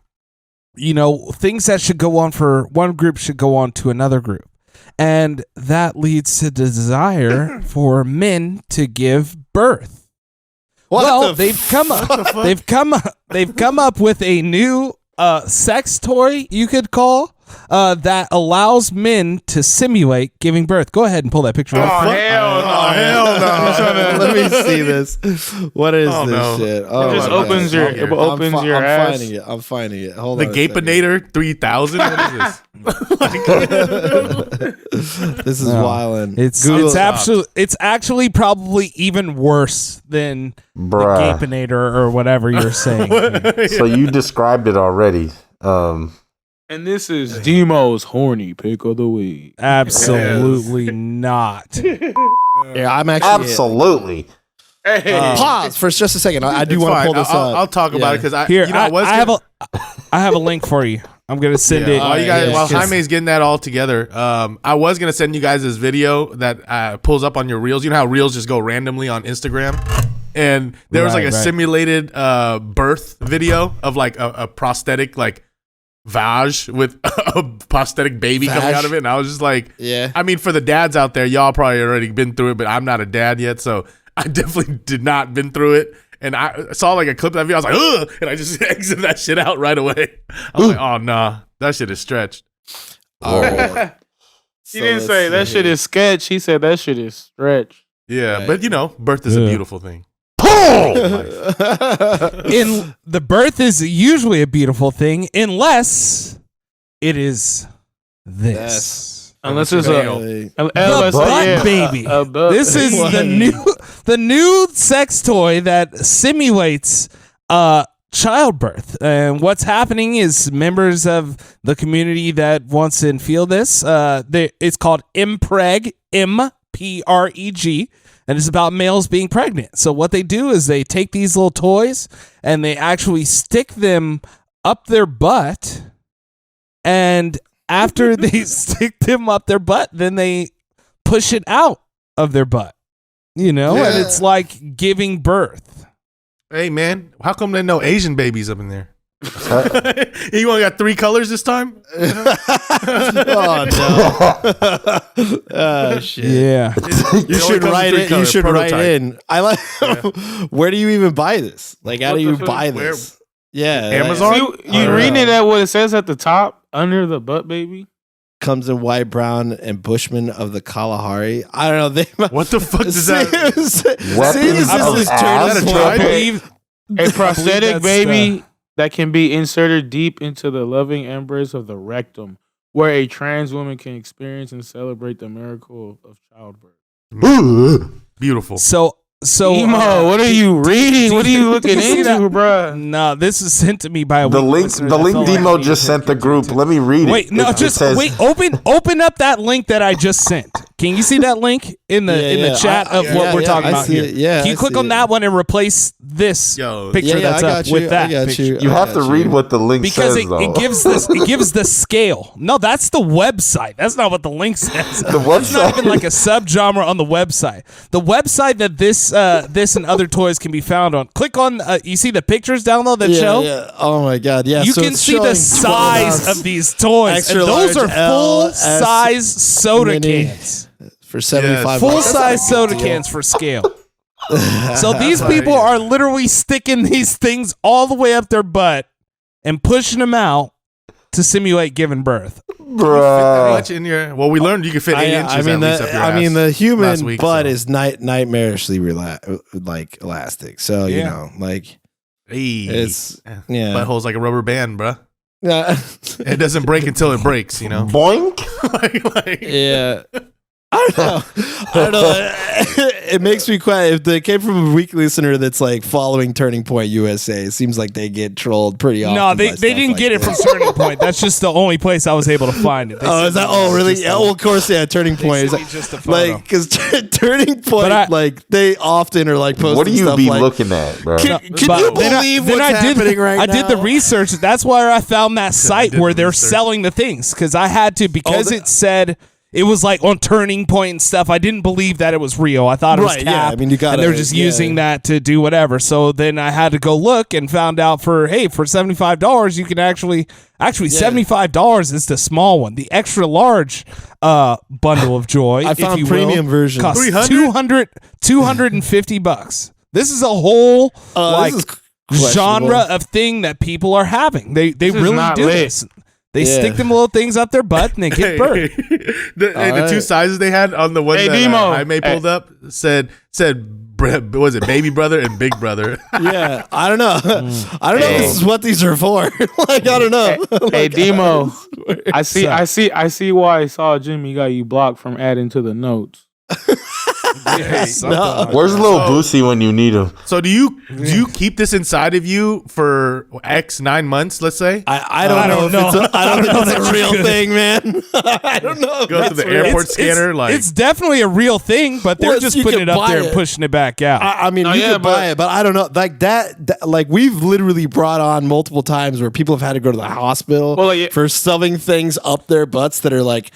that should go on for one group should go on to another group. And that leads to desire for men to give birth. They've come up with a new sex toy you could call that allows men to simulate giving birth. Go ahead and pull that picture up. Hell no. Let me see this. What is this shit? Oh, It just my opens God. your ass. I'm finding it. Hold The on. a second. Gapenator 3000. What is this? This is wildin'. It's actually probably even worse than Bruh. the Gapenator or whatever you're saying. So you described it already. And this is Demo's horny pick of the week. Absolutely not. Yeah, I'm actually Absolutely. pause for just a second. I do It's want to fine. pull this up. I'll talk about it because I have a link for you. I'm gonna send it. While Jaime's getting that all together, I was gonna send you guys this video that pulls up on your reels. You know how reels just go randomly on Instagram, and there was like a simulated birth video of like a prosthetic like vag with a prosthetic baby coming out of it, and I was just like, I mean, for the dads out there, y'all probably already been through it, but I'm not a dad yet, so I definitely did not been through it. And I saw like a clip of that video. I was like, ugh, and I just exited that shit out right away. I was like, oh, nah, that shit is stretched. He didn't say that shit is sketch. He said that shit is stretch. Yeah, but birth is a beautiful thing. The birth is usually a beautiful thing unless it is this. Unless it's the butt baby. This is the new sex toy that simulates childbirth. And what's happening is members of the community that wants to feel this, it's called Impreg, M-P-R-E-G, and it's about males being pregnant. So what they do is they take these little toys and they actually stick them up their butt, and after they stick them up their butt, then they push it out of their butt, and it's like giving birth. Hey, man, how come there no Asian babies up in there? You only got 3 colors this time? Oh no! Shit. Yeah, you should write it. You should write in. I like. Where do you even buy this? Like, how do you buy this? Yeah, Amazon. You reading it at what it says at the top under the butt baby? Comes in white, brown, and Bushman of the Kalahari. I don't know. What the fuck does that? A prosthetic baby that can be inserted deep into the loving embrace of the rectum, where a trans woman can experience and celebrate the miracle of childbirth. Beautiful. So Emo, what are you reading? What are you looking into, bro? No, this is sent to me by a The link Demo just sent the group. Let me read it. Wait, no, open up that link that I just sent. Can you see that link in the chat of what we're talking about here? Yeah, can you click on that one and replace this picture that's up with that picture? You have to read what the link says, though. It gives the scale. No, that's the website. That's not what the link says. The website. It's not even like a subgenre on the website. The website that this and other toys can be found on. Click on. You see the pictures down below that show? Yeah. Oh my god. Yeah. You can see the size of these toys. And those are full size soda cans. For $75. Full size soda cans for scale. So these people are literally sticking these things all the way up their butt and pushing them out to simulate giving birth. Bruh. Much in your, well, we learned you can fit 8 inches at least up your ass the human week, butt is nightmarishly elastic. So, it's butthole's like a rubber band, bruh. Yeah. It doesn't break until it breaks, Boink. Yeah. I don't know. It makes me quiet. If they came from a weekly listener that's like following Turning Point USA, it seems like they get trolled pretty often. No, they didn't get it from Turning Point. That's just the only place I was able to find it. Is that? Oh, really? Yeah. Well, of course, yeah. Turning Point is because Turning Point, they often are like posting. What do you stuff be like, looking at, bro? Can you believe what's happening right now? I did the research. That's where I found that site where they're selling the things because I had to it said. It was like on Turning Point and stuff. I didn't believe that it was real. I thought it was cap. Yeah. I mean, you got and they were just using that to do whatever. So then I had to go look and found out for $75 you can actually $75 is the small one. The extra large bundle of joy, I found if you premium will, version costs $250. This is a whole genre of thing that people are having. They really do this. They stick them little things up their butt and they get burnt. The 2 sizes they had on the one that I pulled up said was it baby brother and big brother? Yeah, I don't know. I don't know if this is what these are for. I don't know. Hey, Demo, I see why Saw Jimmy got you blocked from adding to the notes. Where's little Boosie when you need him? So do you keep this inside of you for 9 months? Let's say I don't know. I don't know if it's a real thing, man. I don't know. Go to the airport scanner. It's definitely a real thing, but they're just putting it up there and pushing it back out. I mean, you could buy it, but I don't know. Like that, like we've literally brought on multiple times where people have had to go to the hospital for shoving things up their butts that are like.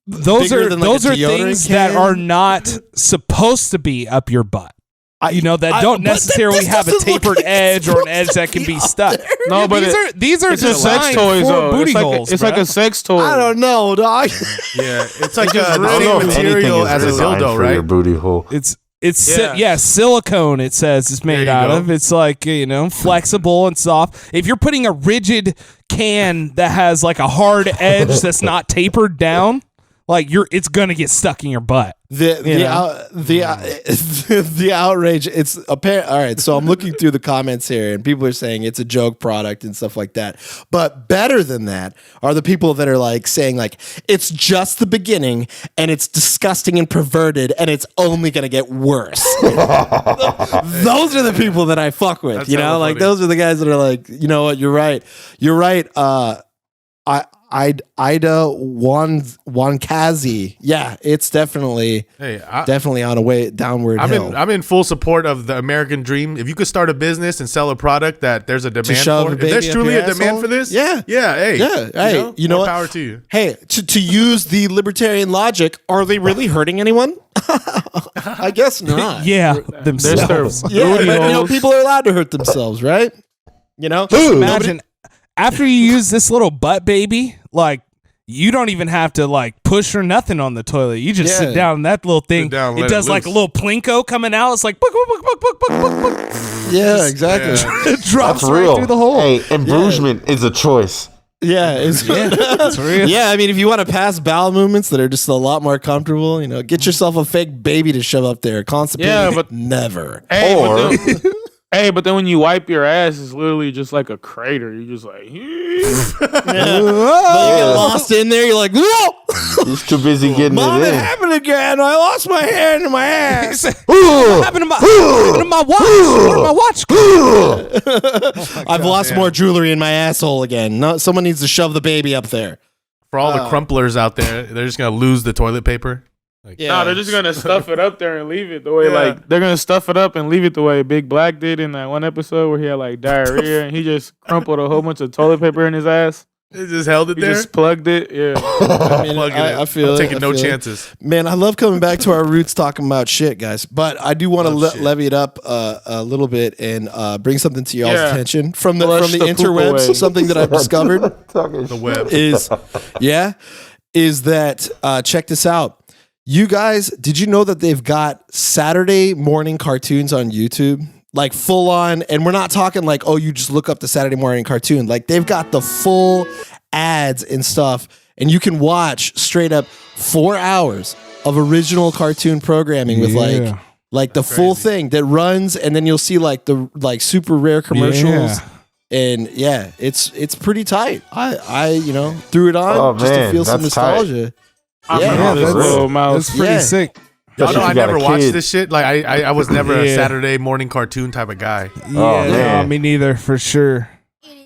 Those are things that are not supposed to be up your butt. That don't necessarily have a tapered edge or an edge that can be stuck. No, but these are just sex toys. Booty holes. It's like a sex toy. I don't know, dog. Yeah, it's like the same material as a dildo, right? Your booty hole. It's silicone. It says it's made out of. It's like flexible and soft. If you're putting a rigid can that has like a hard edge that's not tapered down. like it's gonna get stuck in your butt. The outrage. It's apparent. All right, so I'm looking through the comments here, and people are saying it's a joke product and stuff like that. But better than that are the people that are like saying like it's just the beginning, and it's disgusting and perverted, and it's only gonna get worse. Those are the people that I fuck with. That's you know, hella like funny. those are the guys that are like, you know what? You're right. You're right. Ida Wankazi. Yeah, it's definitely on a way downward hill. I'm in full support of the American dream. If you could start a business and sell a product that there's a demand for, if there's truly a demand for this, hey, you know more what? power to you. Hey, to use the libertarian logic, are they really hurting anyone? I guess not. Yeah, themselves. Yeah, but, you know, people are allowed to hurt themselves, right? You know, Imagine after you use this little butt baby, like you don't even have to like push or nothing on the toilet. You just sit down and that little thing. down, It let does it like a loose. little plinko coming out. It's like book, book, book, book, book, book, book, book. Yeah, exactly. It drops That's right real. through the hole. Hey, embrougement is a choice. Yeah, it's real. Yeah, I mean, if you want to pass bowel movements that are just a lot more comfortable, you know, get yourself a fake baby to shove up there. Constipated, Yeah, but- never. Hey, Or- but then when you wipe your ass, it's literally just like a crater. You just like, But you get lost in there. You're like, no, He's too busy getting Mom, it it in. happened again. I lost my hand in my ass. What happened to my watch? Where'd my watch go? I've lost more jewelry in my asshole again. No, someone needs to shove the baby up there. For all the crumplers out there, they're just gonna lose the toilet paper. Like, no, they're just gonna stuff it up there and leave it the way like they're gonna stuff it up and leave it the way Big Black did in that one episode where he had like diarrhea and he just crumpled a whole bunch of toilet paper in his ass. They just held it He there. just plugged it. Yeah. I mean, Plugging it. I feel I'm it, taking I no feel it. chances. Man, I love coming back to our roots talking about shit, guys. But I do want to shit. levy it up a little bit and bring something to y'all's Yeah. attention from the Flush the poop interwebs. away. Something that I've discovered The web. is that check this out. You guys, did you know that they've got Saturday morning cartoons on YouTube? Like full on, and we're not talking like, oh, you just look up the Saturday morning cartoon. Like they've got the full ads and stuff, and you can watch straight up 4 hours of original cartoon programming with like the full thing that runs, and then you'll see like the super rare commercials. Yeah. And yeah, it's pretty tight. I you know threw it on just to man, feel some that's tight. nostalgia. I Yeah, remember this that's- little mouse. It's pretty Yeah. sick. Y'all know Especially I if you got never a watched kid. this shit. Like I was never a Yeah. Saturday morning cartoon type of guy. Yeah, man. no, me neither, for sure.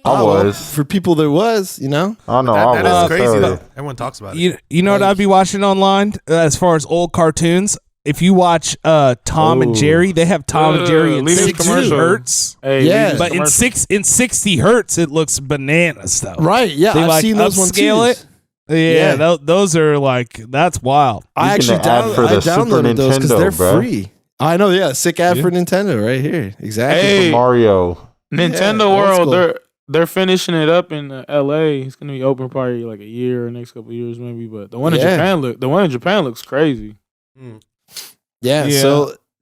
I was. For people there was, you know. I know. That I is was. crazy. though. Though. Everyone talks about it. You know what I'd be watching online as far as old cartoons? If you watch Tom and Jerry, they have Tom and Jerry in leave this 60 commercial. hertz. Hey, Yeah. leave this But commercial. in 60 hertz, it looks bananas though. Right, yeah. They I've like seen those ones upscale too. it. Yeah, those are like, that's wild. I You actually can ad for I the Super downloaded those because Nintendo, they're bro. free. I know, yeah. Sick ad for Nintendo right here. Exactly. Hey. Mario. Nintendo Yeah, old World, school. they're finishing it up in LA. It's gonna be open probably like a year or next couple of years maybe. But the one in Japan looks crazy. Yeah, Yeah.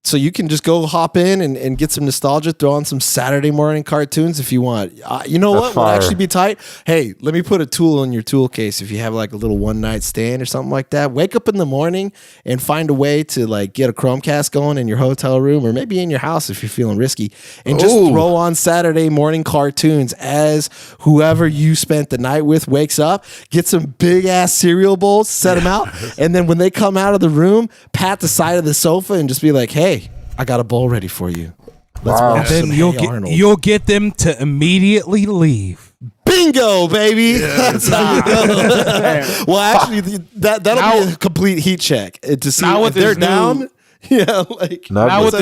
so you can just go hop in and get some nostalgia, throw on some Saturday morning cartoons if you want. You know That's what would fire. actually be tight? Hey, let me put a tool in your tool case if you have like a little one night stand or something like that. Wake up in the morning and find a way to like get a Chromecast going in your hotel room or maybe in your house if you're feeling risky, and just Ooh. throw on Saturday morning cartoons as whoever you spent the night with wakes up. Get some big ass cereal bowls, set them out, and then when they come out of the room, pat the side of the sofa and just be like, "Hey, I got a bowl ready for you. Let's Wow. watch Then some you'll Hey Arnold." you'll get them to immediately leave. Bingo, baby. That's how you go. Well, actually, that'll be a complete heat check to see Now if with they're this new- down. Yeah, like Not Now just-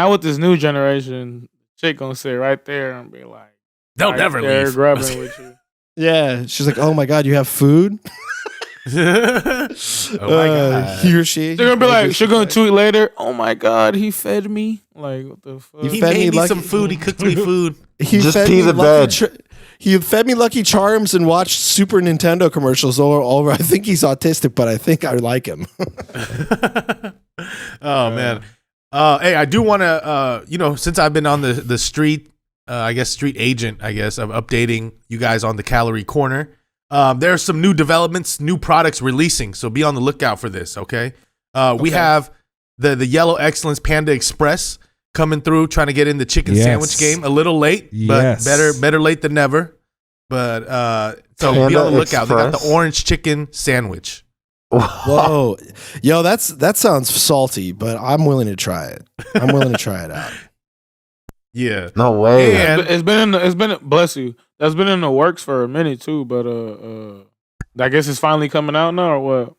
with this new generation, chick gonna sit right there and be like, They'll right never there leave. grabbing with you. yeah. She's like, "Oh my god, you have food." Oh my god. He or she. They're gonna be like, she's gonna tweet later. Oh my god, he fed me. Like what the fuck? He fed made me me like- some food. He cooked me food. He Just fed pee me the Lucky bed. he fed me Lucky Charms and watched Super Nintendo commercials. Or I think he's autistic, but I think I like him. Oh man. Hey, I do want to. Since I've been on the street, I guess street agent, of updating you guys on the calorie corner. There's some new developments, new products releasing, so be on the lookout for this, okay? We have the Yellow Excellence Panda Express coming through, trying to get in the chicken sandwich game. A little late, but better late than never. But so Panda be on the lookout. Express? They got the orange chicken sandwich. Whoa, yo, that sounds salty, but I'm willing to try it. I'm willing to try it out. Yeah, No way. And It's been bless you. That's been in the works for a minute too, but I guess it's finally coming out now or what?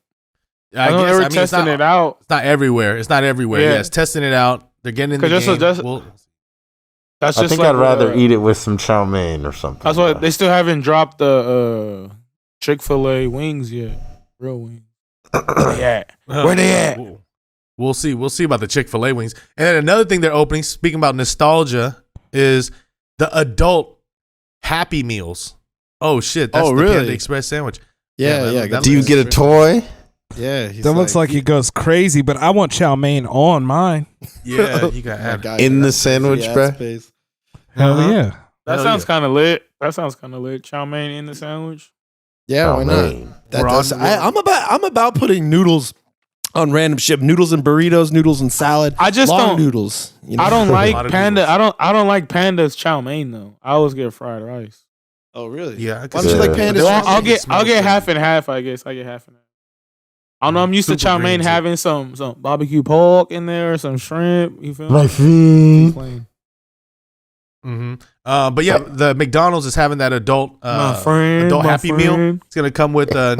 I know they were testing it out. It's not everywhere. It's not everywhere. Yeah. Yeah, it's testing it out. They're getting in the Because game. that's I just think like I'd rather eat it with some chow mein or something. That's why they still haven't dropped the Chick-fil-A wings yet. Real wings. Where they at? We'll see. We'll see about the Chick-fil-A wings. And then another thing they're opening, speaking about nostalgia, is the adult Happy Meals. Oh shit! That's the Panda Express sandwich. Yeah. Do you get a toy? Yeah, That looks like he goes crazy, but I want chow mein on mine. Yeah, you got In the sandwich, bruh? Hell yeah. That sounds kind of lit. Chow mein in the sandwich. Yeah, why not? That does. I'm about putting noodles on random shit. Noodles and burritos, noodles and salad. I just long don't noodles. You know? I don't like of panda. noodles. I don't like panda's chow mein though. I always get fried rice. Oh really? Yeah. Why don't you like pandas? Well, I'll get half and half. I guess I get half and half. I don't know. I'm used to Super chow mein greens. having some barbecue pork in there, some shrimp. You feel My me? feet. Plain. But yeah, the McDonald's is having that adult adult Happy Meal. It's gonna come with a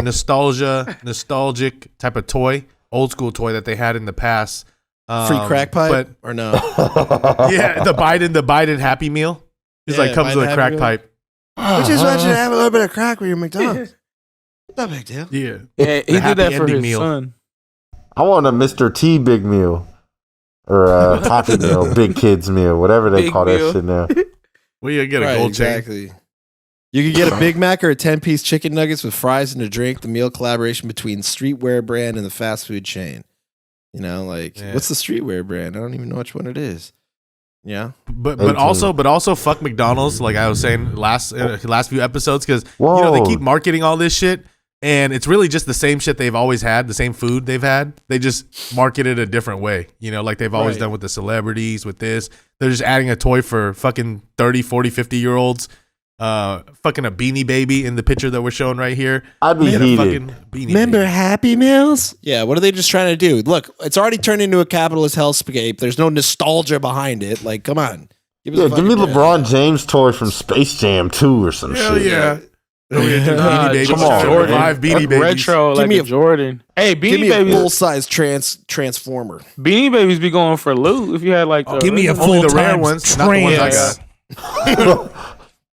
nostalgic type of toy, old school toy that they had in the past. Free crack pipe or no? Yeah, the Biden Happy Meal. It's like comes Biden with a Happy crack Meal. pipe. We just want you to have a little bit of crack with your McDonald's. No big deal. Yeah, Yeah, he happy did that for ending his meal. son. I want a Mr. T big meal or a Happy Meal, big kids meal, whatever they Big call meal. that shit now. Well, you get a gold chain. Exactly. You could get a Big Mac or a 10-piece chicken nuggets with fries and a drink. The meal collaboration between streetwear brand and the fast food chain. You know, like what's the streetwear brand? I don't even know which one it is. Yeah, But also fuck McDonald's. Like I was saying last few episodes, because they keep marketing all this shit, and it's really just the same shit they've always had, the same food they've had. They just market it a different way. You know, like they've always done with the celebrities. With this, they're just adding a toy for fucking 30, 40, 50-year-olds. Fucking a Beanie Baby in the picture that we're showing right here. I'd be Get a heated. fucking Beanie remember Baby. Happy Meals? Yeah, what are they just trying to do? Look, it's already turned into a capitalist hellscape. There's no nostalgia behind it. Like, come on. Give Give me LeBron James toy from Space Jam 2 or some Hell shit. yeah. Beanie Baby. Come on. Jordan. Five Beanie Babies. Retro, Give like me a Jordan. Hey, Give Beanie me a Babies. full-size transformer. Beanie Babies be going for loot if you had like. Give me a Only the rare full-time ones, not the ones I trans got.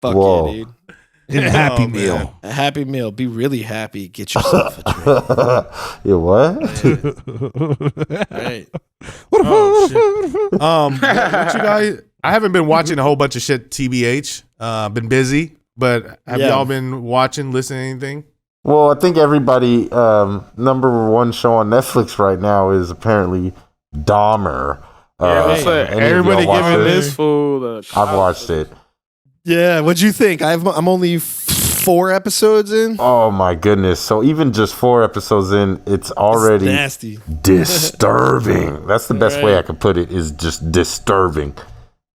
Fuck Whoa. yeah, dude. in Happy man. Meal. A Happy Meal. Be really happy. Get yourself a drink. Yeah, what? Right. Oh, shit. What you guys? I haven't been watching a whole bunch of shit. TBH. Been busy, but have y'all been watching, listening to anything? Well, I think everybody number one show on Netflix right now is apparently Dahmer. What's that? any of Everybody y'all watch giving it? this fool the. I've watched it. Yeah, what'd you think? I'm only 4 episodes in. Oh my goodness! So even just 4 episodes in, it's already Nasty. disturbing. That's the best way I could put it. Is just disturbing.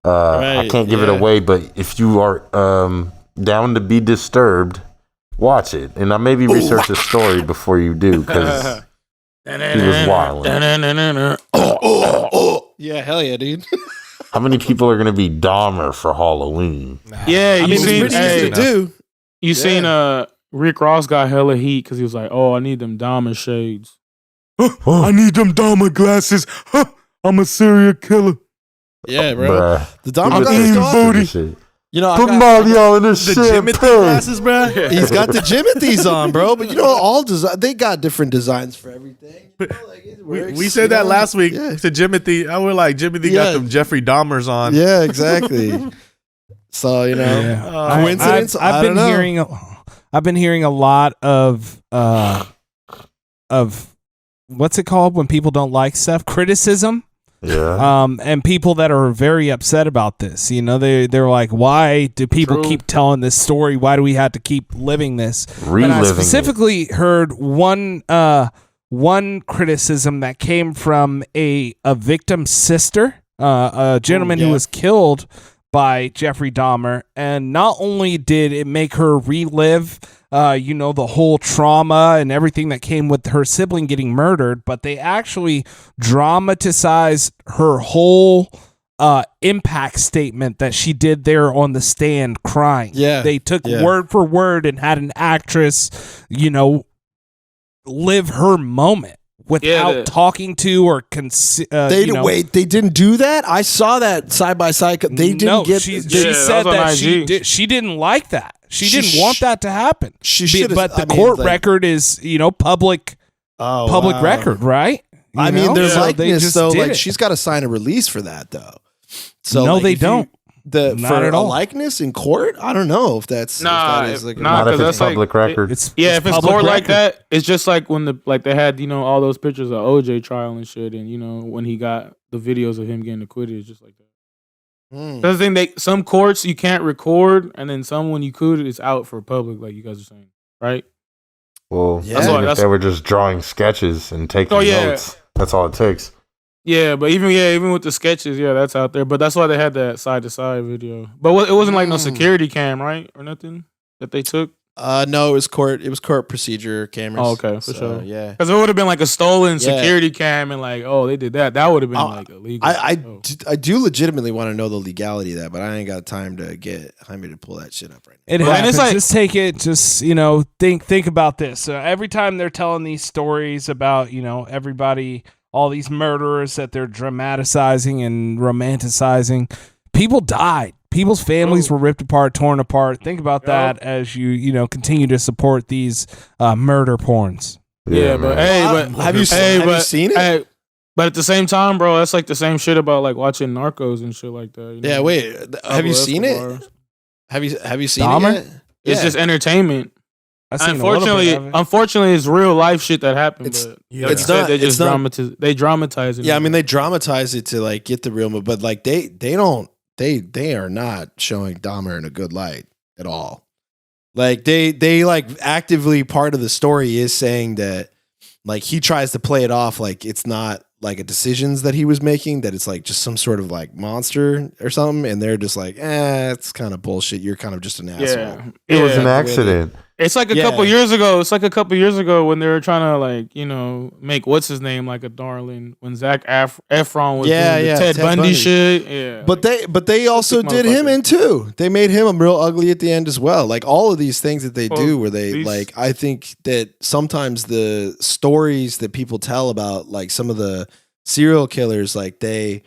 I can't give it away, but if you are down to be disturbed, watch it, and I maybe research the story before you do because he was wild. Yeah, hell yeah, dude. How many people are gonna be Dahmer for Halloween? Yeah, you It's seen? pretty easy to do. You seen? Rick Ross got hella heat because he was like, "Oh, I need them diamond shades. I need them diamond glasses. I'm a serial killer." Yeah, bro. Bruh. The Dom He was got his eating dog. booty. Shit. You know, Put them all y'all in this The shit. Jimothy glasses, bro. he's got the Jimothy's on, bro. But you know, they got different designs for everything. You know, like, it works, We said you that know? last week Yeah. to Jimothy. I was like, Jimothy Yeah. got them Jeffrey Dahmers on. Yeah, exactly. So you know, Yeah. coincidence. I've I been don't know. hearing a lot of what's it called when people don't like stuff? Criticism Yeah. And people that are very upset about this, they're like, why do people keep telling this story? Why do we have to keep living this? Reliving and I specifically heard one criticism that came from a victim's sister, a gentleman who was killed by Jeffrey Dahmer, and not only did it make her relive the whole trauma and everything that came with her sibling getting murdered, but they actually dramatized her whole impact statement that she did there on the stand crying. Yeah. They took word for word and had an actress, live her moment without talking to or wait, they didn't do that? I saw that side by side. They didn't get. She said that she didn't like that. She didn't want that to happen. But the court record is, public record, right? There's likeness though. Like it. she's got to sign a release for that though. So no, they don't. Not at a all. likeness in court? I don't know if that's not if it's public record. If it's court like that, it's just like when they had all those pictures of OJ trial and shit, and when he got the videos of him getting acquitted, it's just like that. That's the thing. Some courts you can't record, and then some when you could, it's out for public, like you guys are saying, right? Well, if they were just drawing sketches and taking notes, that's all it takes. Yeah, but even with the sketches, that's out there. But that's why they had that side to side video. But it wasn't like no security cam, right, or nothing that they took. No, it was court. It was court procedure cameras. Oh, okay, for sure. Yeah, because it would have been like a stolen security cam, and they did that. That would have been like illegal. I do legitimately want to know the legality of that, but I ain't got time to get Jaime to pull that shit up right now. It happens. Just take it. Just think about this. Every time they're telling these stories about everybody, all these murderers that they're dramatizing and romanticizing, people died. People's families were ripped apart, torn apart. Think about that as you continue to support these murder porns. But have you seen it? But at the same time, bro, that's like the same shit about like watching Narcos and shit like that. Yeah, wait. Have you seen it? Have you seen Dahmer? it yet? It's just entertainment. Unfortunately, it's real life shit that happened. It's not. They just dramatize it. Yeah, I mean they dramatize it to like get the real, but like they don't. They are not showing Dahmer in a good light at all. Like they like actively part of the story is saying that like he tries to play it off like it's not like a decisions that he was making, that it's like just some sort of like monster or something, and they're just like, it's kind of bullshit. You're kind of just an asshole. It was an accident. It's like a couple years ago. It's like a couple years ago when they were trying to like make what's his name like a darling when Zac Efron was doing the Ted Bundy shit. Yeah, but they also did him in too. They made him real ugly at the end as well. Like all of these things that they do, where they like. I think that sometimes the stories that people tell about like some of the serial killers, like they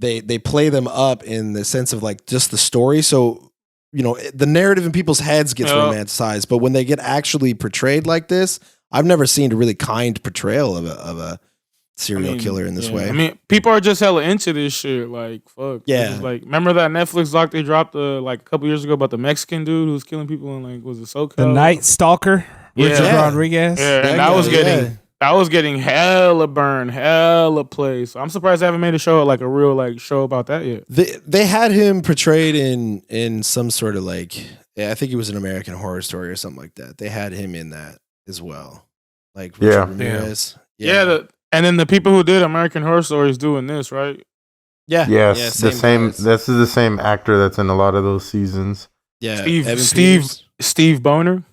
play them up in the sense of like just the story. So. The narrative in people's heads gets romanticized, but when they get actually portrayed like this, I've never seen a really kind portrayal of a serial killer in this way. I mean, people are just hella into this shit. Like, fuck. Yeah. Like, remember that Netflix doc they dropped like a couple years ago about the Mexican dude who was killing people in like, was it SoCal? The Night Stalker, Richard Rodriguez. Yeah, and that was getting hella burn, hella play. So I'm surprised they haven't made a show like a real like show about that yet. They had him portrayed in some sort of like, I think it was an American Horror Story or something like that. They had him in that as well, like Richard Ramirez. And then the people who did American Horror Story is doing this, right? Yeah. Yes, the same. This is the same actor that's in a lot of those seasons. Yeah, Steve Boner.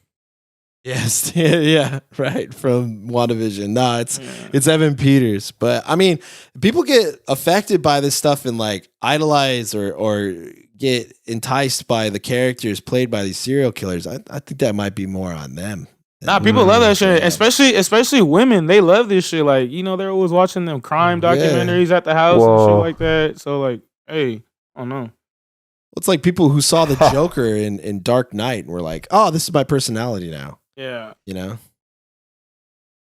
Yes, yeah, right, from WandaVision. No, it's Evan Peters. But I mean, people get affected by this stuff and like idolize or get enticed by the characters played by these serial killers. I think that might be more on them. Nah, people love that shit, especially women. They love this shit. Like, they're always watching them crime documentaries at the house and shit like that. So like, hey, I don't know. It's like people who saw the Joker in Dark Knight and were like, oh, this is my personality now. Yeah. Yeah,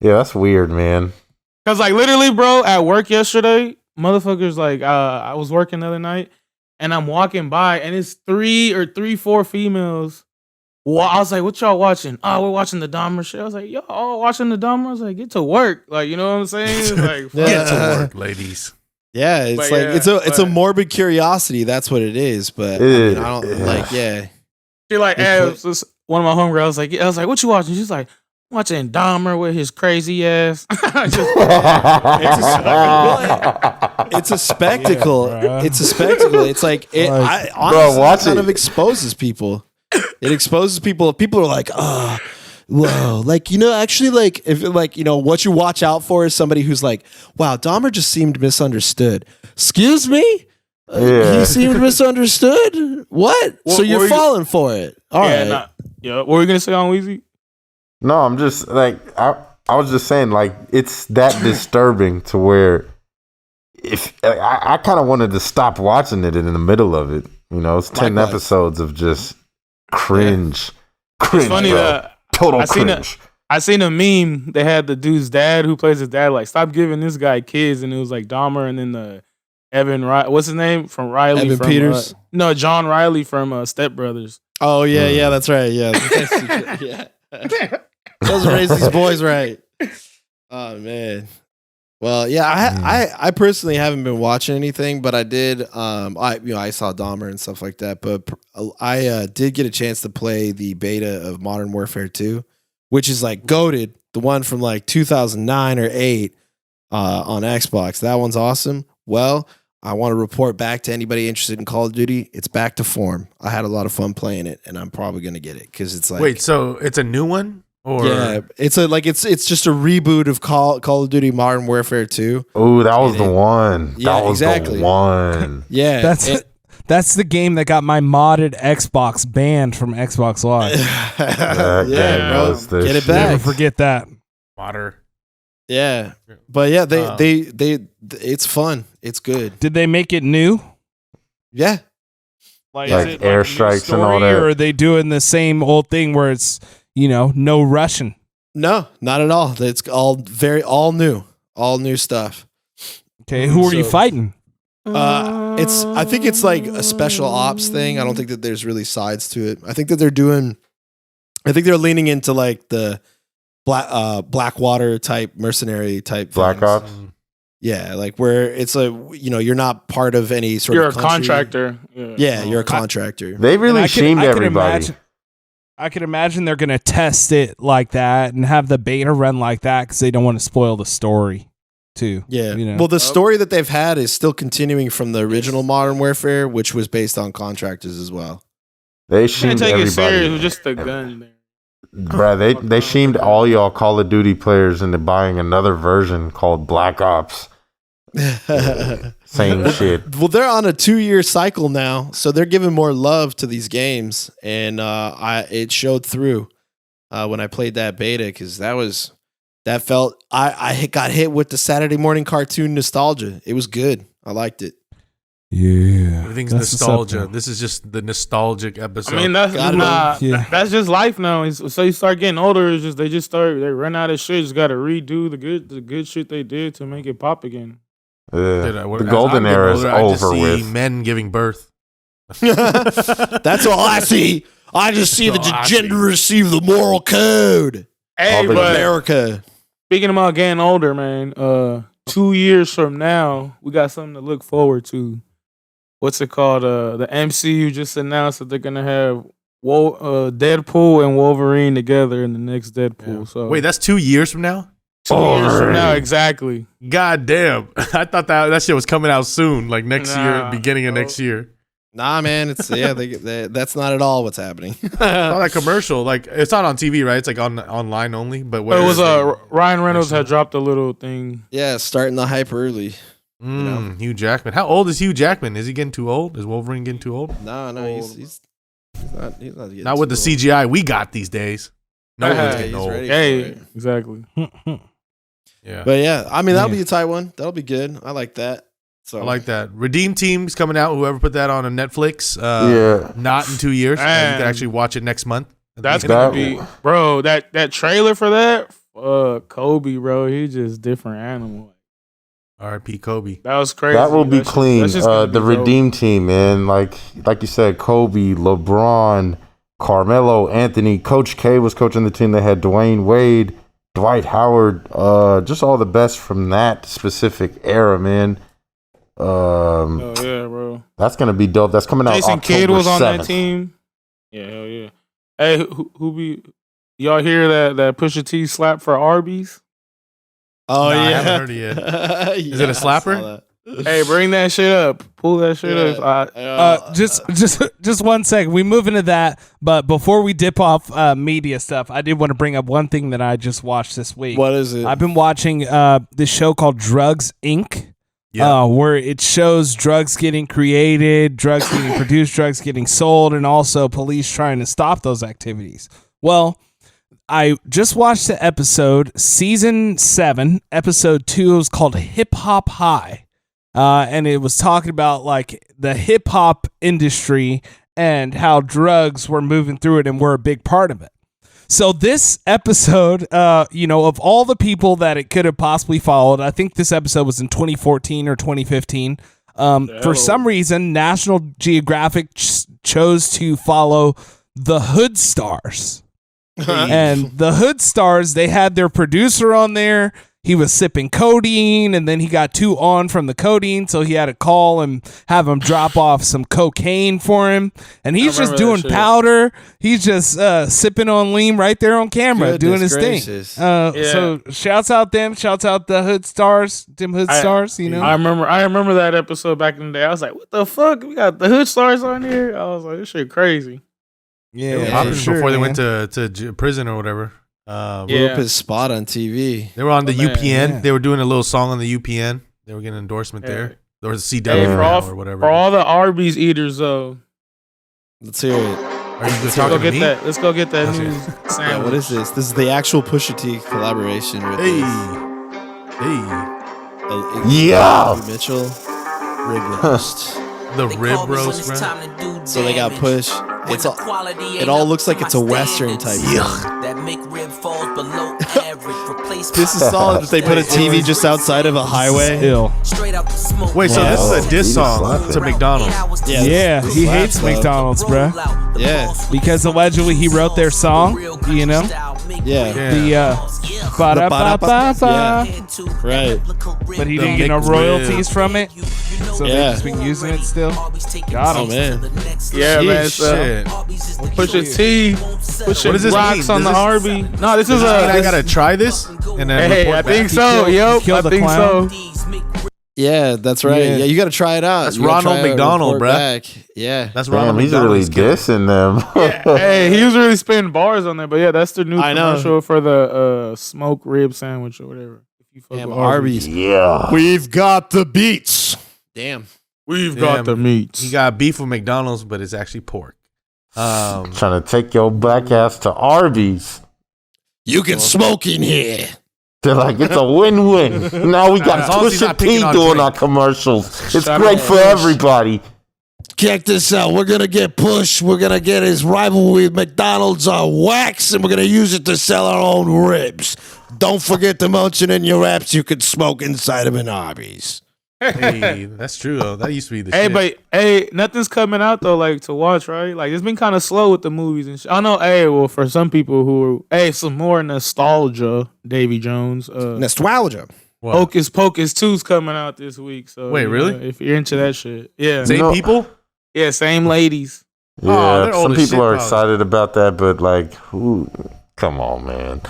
that's weird, man. Cause like literally, bro, at work yesterday, motherfuckers like I was working the other night and I'm walking by and it's 4 females. Well, I was like, what y'all watching? Oh, we're watching the Dahmer shit. I was like, yo, all watching the Dahmer? I was like, get to work. Like, you know what I'm saying? Like, get to work, ladies. Yeah, it's But like yeah, it's a morbid curiosity. That's what it is. But I don't like. Yeah, She like asked one of my homegirls I was like, what you watching? She's like, watching Dahmer with his crazy ass. it's a spectacle. It's a spectacle. It's like honestly, watch it kind it. of exposes people. It exposes people. People are like, whoa, like, actually, like, if like, what you watch out for is somebody who's like, wow, Dahmer just seemed misunderstood. Excuse me? He seemed misunderstood? What? So you're falling for it. All right. What were you going to say on Weezy? No, I'm just like, I was just saying, like, it's that disturbing to where if I kind of wanted to stop watching it in the middle of it. It's 10 episodes of just cringe. Cringe, it's funny bro. that Total cringe. I seen a meme. They had the dude's dad who plays his dad like, stop giving this guy kids, and it was like Dahmer, and then the Evan what's his name from Riley? Evan from, Peters. No, John Riley from Step Brothers. Oh yeah, that's right. Yeah, yeah. Those raise these boys right. Oh man. Well, yeah, I personally haven't been watching anything, but I did. I saw Dahmer and stuff like that, but I did get a chance to play the beta of Modern Warfare 2, which is like goated, the one from like 2009 or 8 on Xbox. That one's awesome. Well, I want to report back to anybody interested in Call of Duty. It's back to form. I had a lot of fun playing it, and I'm probably gonna get it because it's like. Wait, so it's a new one? Or yeah, it's just a reboot of Call of Duty Modern Warfare 2. Oh, that was the one. Yeah, that was exactly. the one. Yeah, that's the game that got my modded Xbox banned from Xbox Live. bro, get it back. Never forget that. Modder. Yeah, but yeah, they it's fun. It's good. Did they make it new? Yeah, Like is it airstrikes a new and all story, that? or are they doing the same old thing where it's no Russian? no, not at all. It's all new stuff. Okay, who are you fighting? I think it's like a special ops thing. I don't think that there's really sides to it. I think they're leaning into like the Blackwater type mercenary type Black things. Ops. Yeah, like where it's you're not part of any sort You're of a country. contractor. Yeah, you're a contractor. They really shamed everybody. I could imagine they're going to test it like that and have the beta run like that because they don't want to spoil the story too. Yeah. Well, the story that they've had is still continuing from the original Modern Warfare, which was based on contractors as well. They Can't shamed take it serious everybody. with just the gun there. Bruh, they shamed all y'all Call of Duty players into buying another version called Black Ops. Same shit. Well, they're on a 2-year cycle now, so they're giving more love to these games, and it showed through when I played that beta because I got hit with the Saturday morning cartoon nostalgia. It was good. I liked it. Yeah, Everything's nostalgia. This is just the nostalgic episode. I mean, that's just life now. So you start getting older. It's just they run out of shit. Just got to redo the good shit they did to make it pop again. The golden era is over with. Men giving birth. That's all I see. I just see the degeneracy of the moral code. Hey, but America. Speaking about getting older, man. 2 years from now, we got something to look forward to. What's it called? The MCU just announced that they're gonna have Deadpool and Wolverine together in the next Deadpool. Yeah. So wait, that's 2 years from now? 2 years from now, exactly. God damn! I thought that shit was coming out soon, like next year, beginning of next year. Nah, man, it's that's not at all what's happening. I saw that commercial. Like it's not on TV, right? It's like online only. But it was Ryan Reynolds had dropped a little thing. Yeah, starting the hype early. Hugh Jackman. How old is Hugh Jackman? Is he getting too old? Is Wolverine getting too old? No, he's not getting not with the CGI we got these days. No one's getting old. Hey, exactly. Yeah, but yeah, I mean that'll be a tight one. That'll be good. I like that. So I like that. Redeem Team's coming out. Whoever put that on Netflix. Not in 2 years. You can actually watch it next month. That's gonna be, bro. That trailer for that. Kobe, bro. He's just different animal. R.I.P. Kobe. That was crazy. That will be clean. The Redeem dope. Team, man. Like you said, Kobe, LeBron, Carmelo, Anthony. Coach K was coaching the team. They had Dwayne Wade, Dwight Howard. Just all the best from that specific era, man. Oh yeah, bro. That's gonna be dope. That's coming out. Jason October Kidd was on 7th. that team. Yeah, hell yeah. Hey, who be? Y'all hear that Pusha T slap for Arby's? Oh Nah, I yeah, haven't heard it yet. Is it a slapper? Hey, bring that shit up. Pull that shit up. Just 1 second. We move into that, but before we dip off media stuff, I did want to bring up one thing that I just watched this week. What is it? I've been watching this show called Drugs Inc. Yeah. Where it shows drugs getting created, drugs getting produced, drugs getting sold, and also police trying to stop those activities. Well, I just watched the episode, season 7, episode 2. It was called Hip Hop High. And it was talking about like the hip hop industry and how drugs were moving through it and were a big part of it. So this episode, of all the people that it could have possibly followed, I think this episode was in 2014 or 2015. For some reason, National Geographic chose to follow the Hood Stars. And the Hood Stars, they had their producer on there. He was sipping codeine, and then he got too on from the codeine, so he had to call and have him drop off some cocaine for him. And he's just doing powder. He's just sipping on lean right there on camera, doing his thing. So shouts out them. Shouts out the Hood Stars, them Hood Stars. You know, I remember that episode back in the day. I was like, what the fuck? We got the Hood Stars on here. I was like, this shit crazy. Yeah, before they went to prison or whatever. Blew up his spot on TV. They were on the UPN. Yeah. They were doing a little song on the UPN. They were getting an endorsement there. There was a CW or whatever. For all the Arby's eaters, though. Let's hear it. Are you just talking to me? Let's go get that new sandwich. Yeah, what is this? This is the actual Pusha T collaboration with Mitchell Rib Roast. The rib roast, bro. So they got Push. It all looks like it's a Western type thing. This is solid. They put a TV just outside of a highway. Wait, so this is a diss song to McDonald's? Yeah, he hates McDonald's, bro. Yeah, because allegedly he wrote their song. You know. Yeah. The ba-da-ba-ba-ba. Right. But he didn't get no royalties from it. So they've just been using it still. Got him. Oh man. Yeah, man. Shit. Pusha T. What is this rocks on the Arby. No, this is I gotta try this. And then I think so. Yep. I think so. Yeah, that's right. Yeah, you got to try it out. That's Ronald McDonald, bro. Yeah, that's Ronald He's McDonald. really dissing them. Hey, he was really spinning bars on there. But yeah, that's the new commercial for the smoked rib sandwich or whatever. If you fuck with Arby's. Yeah, we've got the beats. Damn, we've got the meats. He got beef with McDonald's, but it's actually pork. Trying to take your black ass to Arby's. You can smoke in here. They're like, it's a win-win. Now we got Pusha T doing our commercials. It's great for everybody. Check this out. We're going to get Push. We're going to get his rivalry with McDonald's on wax, and we're going to use it to sell our own ribs. Don't forget to mention in your apps you can smoke inside of an Arby's. Hey, that's true, though. That used to be the shit. But nothing's coming out, though, like, to watch, right? Like, it's been kind of slow with the movies and shit. I know, for some people who are, some more nostalgia, Davy Jones. Nostalgia. Hocus Pocus 2's coming out this week. So wait, really? If you're into that shit. Yeah. Same people? Yeah, same ladies. Yeah, some people are excited about that, but, like, come on, man.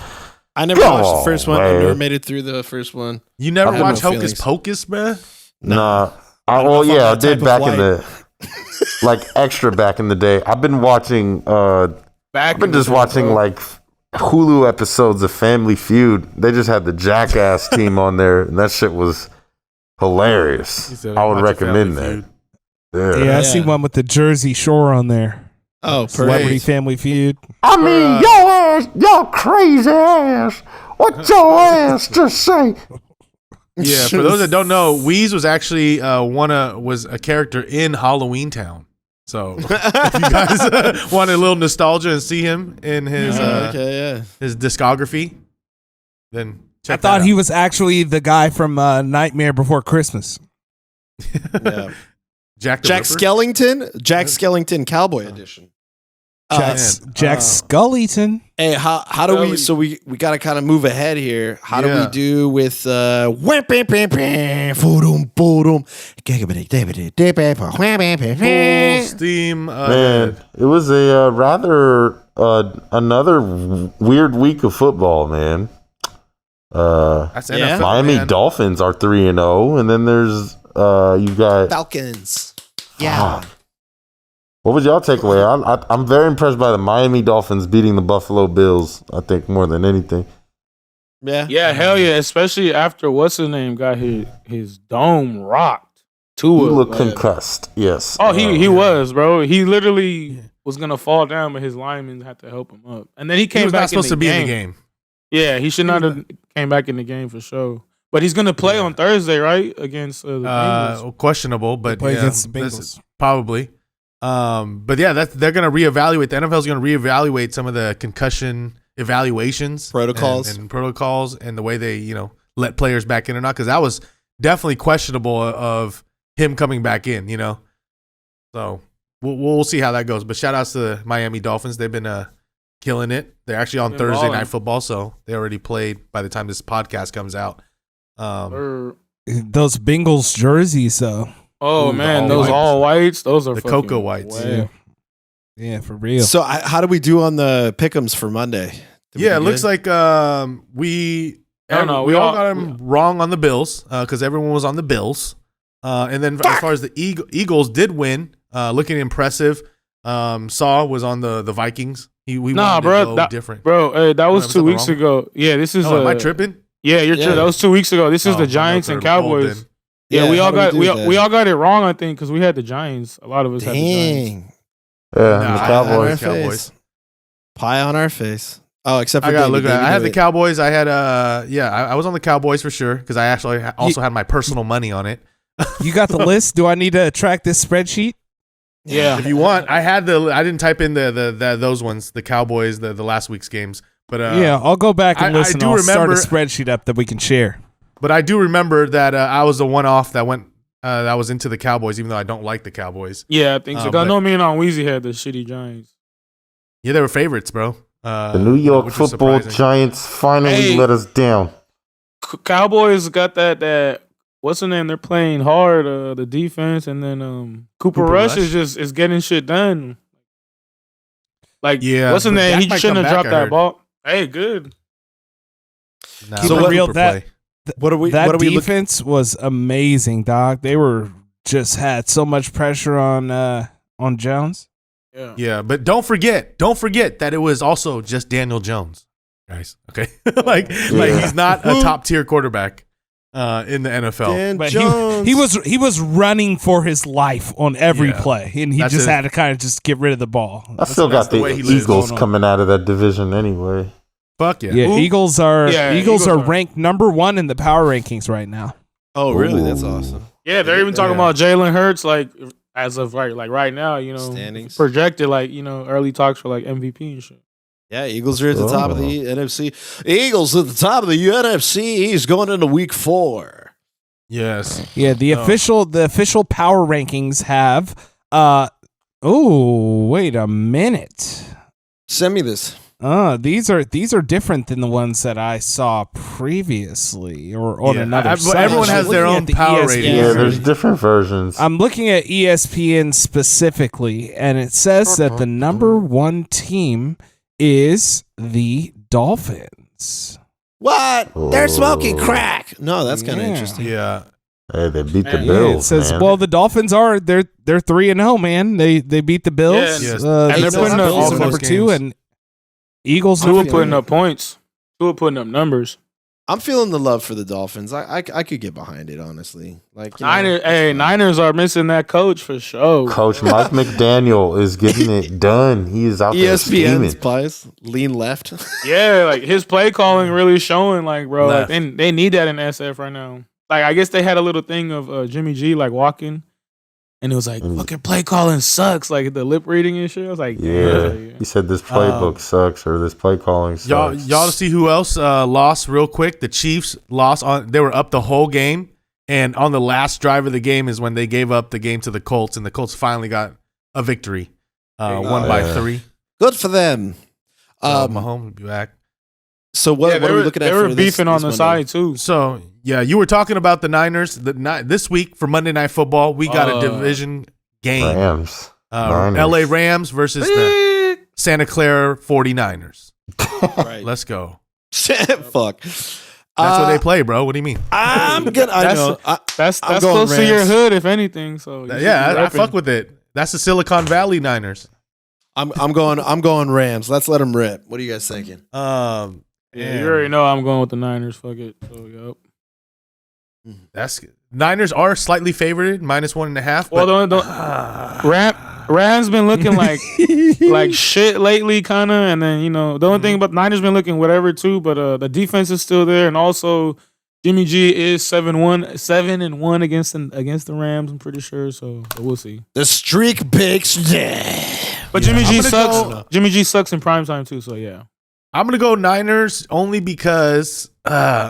I never watched the first one. I never made it through the first one. You never watched Hocus Pocus, man? Nah. I did back in the extra back in the day. I've been watching like Hulu episodes of Family Feud. They just had the Jackass team on there, and that shit was hilarious. I would recommend that. Yeah, I see one with the Jersey Shore on there. Oh, Celebrity Family Feud. I mean, your ass, your crazy ass. What your ass just say? Yeah, for those that don't know, Weeze was actually was a character in Halloween Town. So if you guys want a little nostalgia and see him in his his discography, then check that out. I thought he was actually the guy from Nightmare Before Christmas. Jack Skellington Cowboy Edition. Jack Scullyton. Hey, how do we? So we got to kind of move ahead here. How do we do with full steam? Man, it was a rather another weird week of football, man. That's NFL, Miami man. Dolphins are 3-0, and then there's you got Falcons. Yeah. What was y'all takeaway? I'm very impressed by the Miami Dolphins beating the Buffalo Bills. I think more than anything. Yeah, hell yeah! Especially after what's his name got his dome rocked. He looked concussed. Yes. Oh, he was, bro. He literally was gonna fall down, but his linemen had to help him up. And then he came He was back not supposed in the to be game. in the game. Yeah, he should not have came back in the game for sure. But he's gonna play on Thursday, right? Against the Bengals. Questionable, but Play yeah, against the this Bengals. is probably. But yeah, they're going to reevaluate. The NFL is going to reevaluate some of the concussion evaluations, Protocols. and protocols, and the way they let players back in or not, because that was definitely questionable of him coming back in. So we'll see how that goes. But shout outs to the Miami Dolphins. They've been killing it. They're actually on Thursday balling. Night Football, so they already played by the time this podcast comes out. Those Bengals jerseys, though. Oh Ooh, man, the those all all whites, those are The fucking cocoa whites. whack. Yeah, for real. So how do we do on the pick'ems for Monday? Did we Yeah, it do looks good? like we No, we all got them wrong on the Bills because everyone was on the Bills. And then as far as the Eagles did win, looking impressive. Saw was on the Vikings. We wanted to go different. Bro, that was Was 2 that weeks wrong? ago. Yeah, this is. Am I tripping? Yeah, you're tripping. That was 2 weeks ago. This is Oh, the my Giants notes and are old Cowboys. then. Yeah, we how all do got do that? we all got it wrong, I think, because we had the Giants. A lot of us had the Giants. Dang. Yeah, and the Nah, Pie Cowboys. on our Cowboys. face. Pie on our face. Oh, except for I gotta Davey. look at it. Davey I had do the it. Cowboys. I had I was on the Cowboys for sure because I actually also had my personal money on it. You got the list? Do I need to track this spreadsheet? Yeah. If you want, I didn't type in the those ones, the Cowboys, the last week's games. But Yeah, I'll go back and I listen. do I'll start a remember- spreadsheet up that we can share. But I do remember that I was the one off that went that was into the Cowboys, even though I don't like the Cowboys. Yeah, I think so. 'Cause I but- know me and on Weezy had the shitty Giants. Yeah, they were favorites, bro. The New York which was Football surprising. Giants finally Hey. let us down. Cowboys got that what's the name? They're playing hard, the defense, and then Cooper Rush is getting shit done. Like, Yeah, what's his but name? Dak He might shouldn't come have back, dropped I that heard. ball. Hey, good. Nah, Keep let it real, Cooper that- play. What are we? That what are we looking? defense was amazing, dog. They were just had so much pressure on Jones. Yeah. Yeah, but don't forget that it was also just Daniel Jones, guys. Okay, like he's not a top tier quarterback in the NFL. Dan But Jones. he was running for his life on every Yeah. play, and he That's just it. had to kind of just get rid of the ball. I still that's got the the way he lives. Eagles Going on. coming out of that division anyway. Fuck yeah. Yeah, Who? Eagles are Yeah, Eagles Eagles are are- ranked number 1 in the power rankings right now. Oh, really? That's Ooh. awesome. Yeah, they're even talking about Jalen Hurts, like as of right now, Standings. projected, like early talks for like MVP and shit. Yeah, Eagles are at the top of the NFC. Eagles at the top of the NFC. He's going into week 4. Yes. Yeah, the official power rankings have wait a minute. Send me this. These are different than the ones that I saw previously or on Yeah, another but site. everyone I'm has their looking own at the power ESPN. rating. Yeah, there's different versions. I'm looking at ESPN specifically, and it says that the number 1 team is the Dolphins. What? They're smoking crack. No, that's kind of Yeah. interesting. Yeah. Hey, they beat the Yeah, Bills. It says, man. well, the Dolphins are they're 3-0, man. They beat the Bills. Yeah, yes. Uh, And they're the putting up Bills all are those number 2, games. and Eagles Two number are 3. putting up points. Two are putting up numbers. I'm feeling the love for the Dolphins. I could get behind it, honestly. Like Niners are missing that coach for sure. Coach Mike McDaniel is getting it done. He is out there ESPN's scheming. plays lean left. Yeah, like his play calling really showing, like, bro, like Left. they need that in SF right now. Like, I guess they had a little thing of Jimmy G like walking, and it was like, fucking play calling sucks, like the lip reading and shit. I was like, Yeah. yeah. He said this playbook sucks or this play calling sucks. Y'all see who else lost real quick? The Chiefs lost they were up the whole game, and on the last drive of the game is when they gave up the game to the Colts, and the Colts finally got a victory. Won by 3. Good for them. Mahomes will be back. So what are we looking at? They were for beefing on the this side too. So yeah, you were talking about the Niners. This week for Monday Night Football, we got a division game. Rams. LA Rams versus the Santa Clara 49ers. Right. Let's go. Fuck. That's what they play, bro. What do you mean? I'm good. I know. That's I'm close going to your Rams. hood, if anything. So I fuck with it. That's the Silicon Valley Niners. I'm going Rams. Let's let them rip. What are you guys thinking? Yeah, you already know I'm going with the Niners. Fuck it. So yep. That's Niners are slightly favored, -1.5. Well, Rams been looking like shit lately, kind of, and then the only thing about Niners been looking whatever too, but the defense is still there, and also Jimmy G is 7-1 against the Rams. I'm pretty sure, so we'll see. The streak picks. Yeah. But Jimmy G sucks. Jimmy G sucks in primetime too, so yeah. I'm gonna go Niners only because I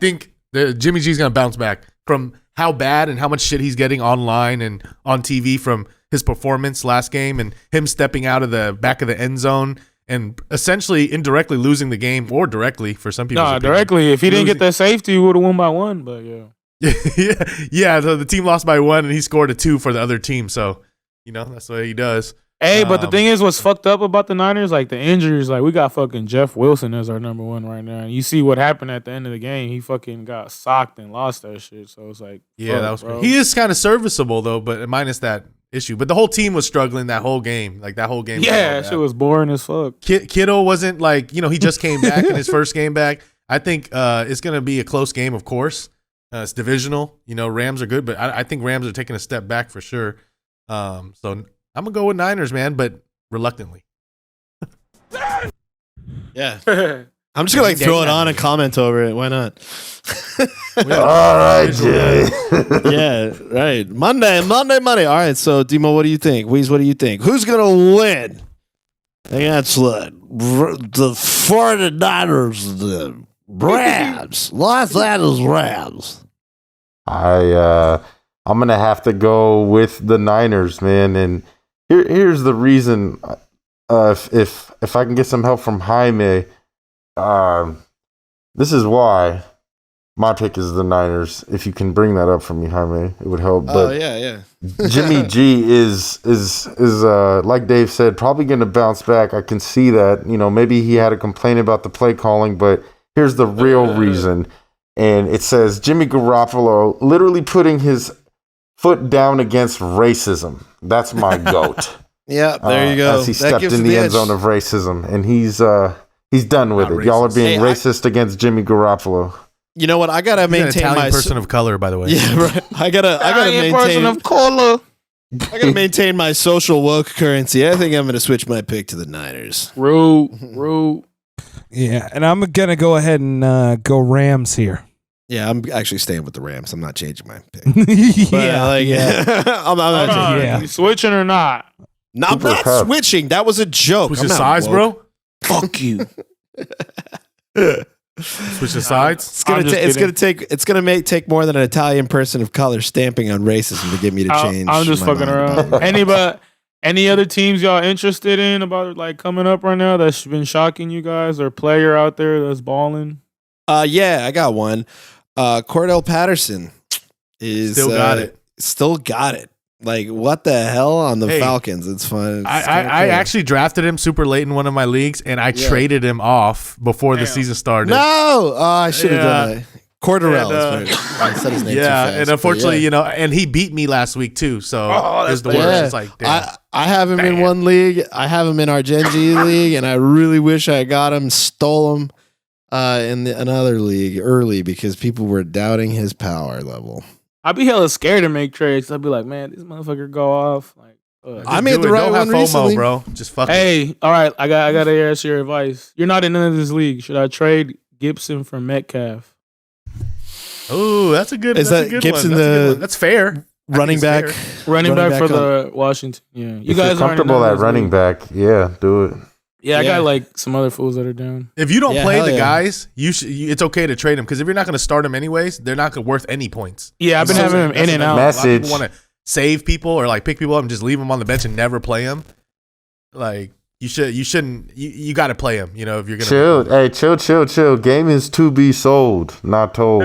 think Jimmy G's gonna bounce back from how bad and how much shit he's getting online and on TV from his performance last game and him stepping out of the back of the end zone and essentially indirectly losing the game, or directly for some people. No, directly. If he didn't get that safety, he would have won by 1. But yeah. yeah. So the team lost by 1 and he scored a 2 for the other team. So that's what he does. Hey, but the thing is, what's fucked up about the Niners, like the injuries, like we got fucking Jeff Wilson as our number 1 right now. And you see what happened at the end of the game. He fucking got socked and lost that shit. So it's like, that was crazy. He is kind of serviceable though, but minus that issue. But the whole team was struggling that whole game. Like that whole game. Yeah, that shit was boring as fuck. Kittle wasn't like, he just came back in his first game back. I think it's going to be a close game, of course. It's divisional. Rams are good, but I think Rams are taking a step back for sure. So I'm going to go with Niners, man, but reluctantly. Yeah. I'm just going to throw it on and comment over it. Why not? All right, Jay. Yeah, right. Monday. All right, so Demo, what do you think? Weez, what do you think? Who's going to win against the 49ers, the Rams? Los Angeles Rams. I'm gonna have to go with the Niners, man. And here's the reason. If I can get some help from Jaime, this is why my pick is the Niners. If you can bring that up for me, Jaime, it would help. But yeah. Jimmy G is like Dave said, probably gonna bounce back. I can see that. Maybe he had a complaint about the play calling, but here's the real reason. And it says Jimmy Garoppolo literally putting his foot down against racism. That's my GOAT. Yeah, there you go. As he stepped in the end zone of racism, and he's done with it. Racist. Y'all are being racist against Jimmy Garoppolo. You know what? I gotta maintain an Italian my person of color, by the way. Yeah, right. I gotta maintain person of color. I gotta maintain my social woke currency. I think I'm gonna switch my pick to the Niners. Rude. Yeah, and I'm gonna go ahead and go Rams here. Yeah, I'm actually staying with the Rams. I'm not changing my pick. Yeah. I'm not changing. Yeah. You switching or not? No, I'm not switching. That was a joke. Switch the sides, bro. Fuck you. Switch the sides. It's gonna take more than an Italian person of color stamping on racism to get me to change. I'm just fucking around. Any other teams y'all interested in about like coming up right now that's been shocking you guys, or player out there that's balling? Yeah, I got one. Cordell Patterson is still got it. Like, what the hell on the Falcons? It's fun. I actually drafted him super late in one of my leagues, and I traded him off before the season started. No, I should have done that. Cordell. I said his name too fast, and unfortunately, and he beat me last week too. So it's the worst. Yeah. It's like, damn. I have him in one league. I have him in our Gen G league, and I really wish I got him, stole him in another league early because people were doubting his power level. I'd be hella scared to make trades. I'd be like, man, this motherfucker go off. Like, I made the right one recently, bro. Just fuck. Hey, all right, I gotta ask your advice. You're not in none of this league. Should I trade Gibson for Metcalf? Oh, that's a good. Is that's that a good Gibson one. That's fair. Running back? Running back for the Washington. Yeah, You guys are comfortable at running back. Yeah, do it. Yeah, I got like some other fools that are down. If you don't play the guys, it's okay to trade them because if you're not going to start them anyways, they're not worth any points. Yeah, I've been having them in and out. Message. Want to save people or like pick people up and just leave them on the bench and never play them. Like you shouldn't. You got to play him. You know, if you're gonna chill. Hey, chill. Game is to be sold, not told.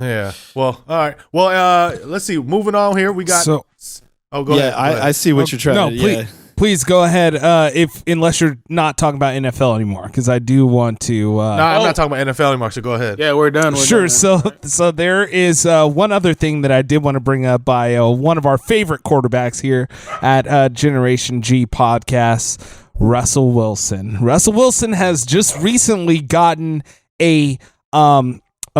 Yeah. Well, all right. Well, let's see. Moving on here, we got. So, go ahead. I see what you're trying to. Please, please go ahead. Unless you're not talking about NFL anymore, because I do want to. No, I'm not talking about NFL anymore. So go ahead. Yeah, we're done. Sure. So there is one other thing that I did want to bring up by one of our favorite quarterbacks here at Generation G Podcasts, Russell Wilson. Russell Wilson has just recently gotten a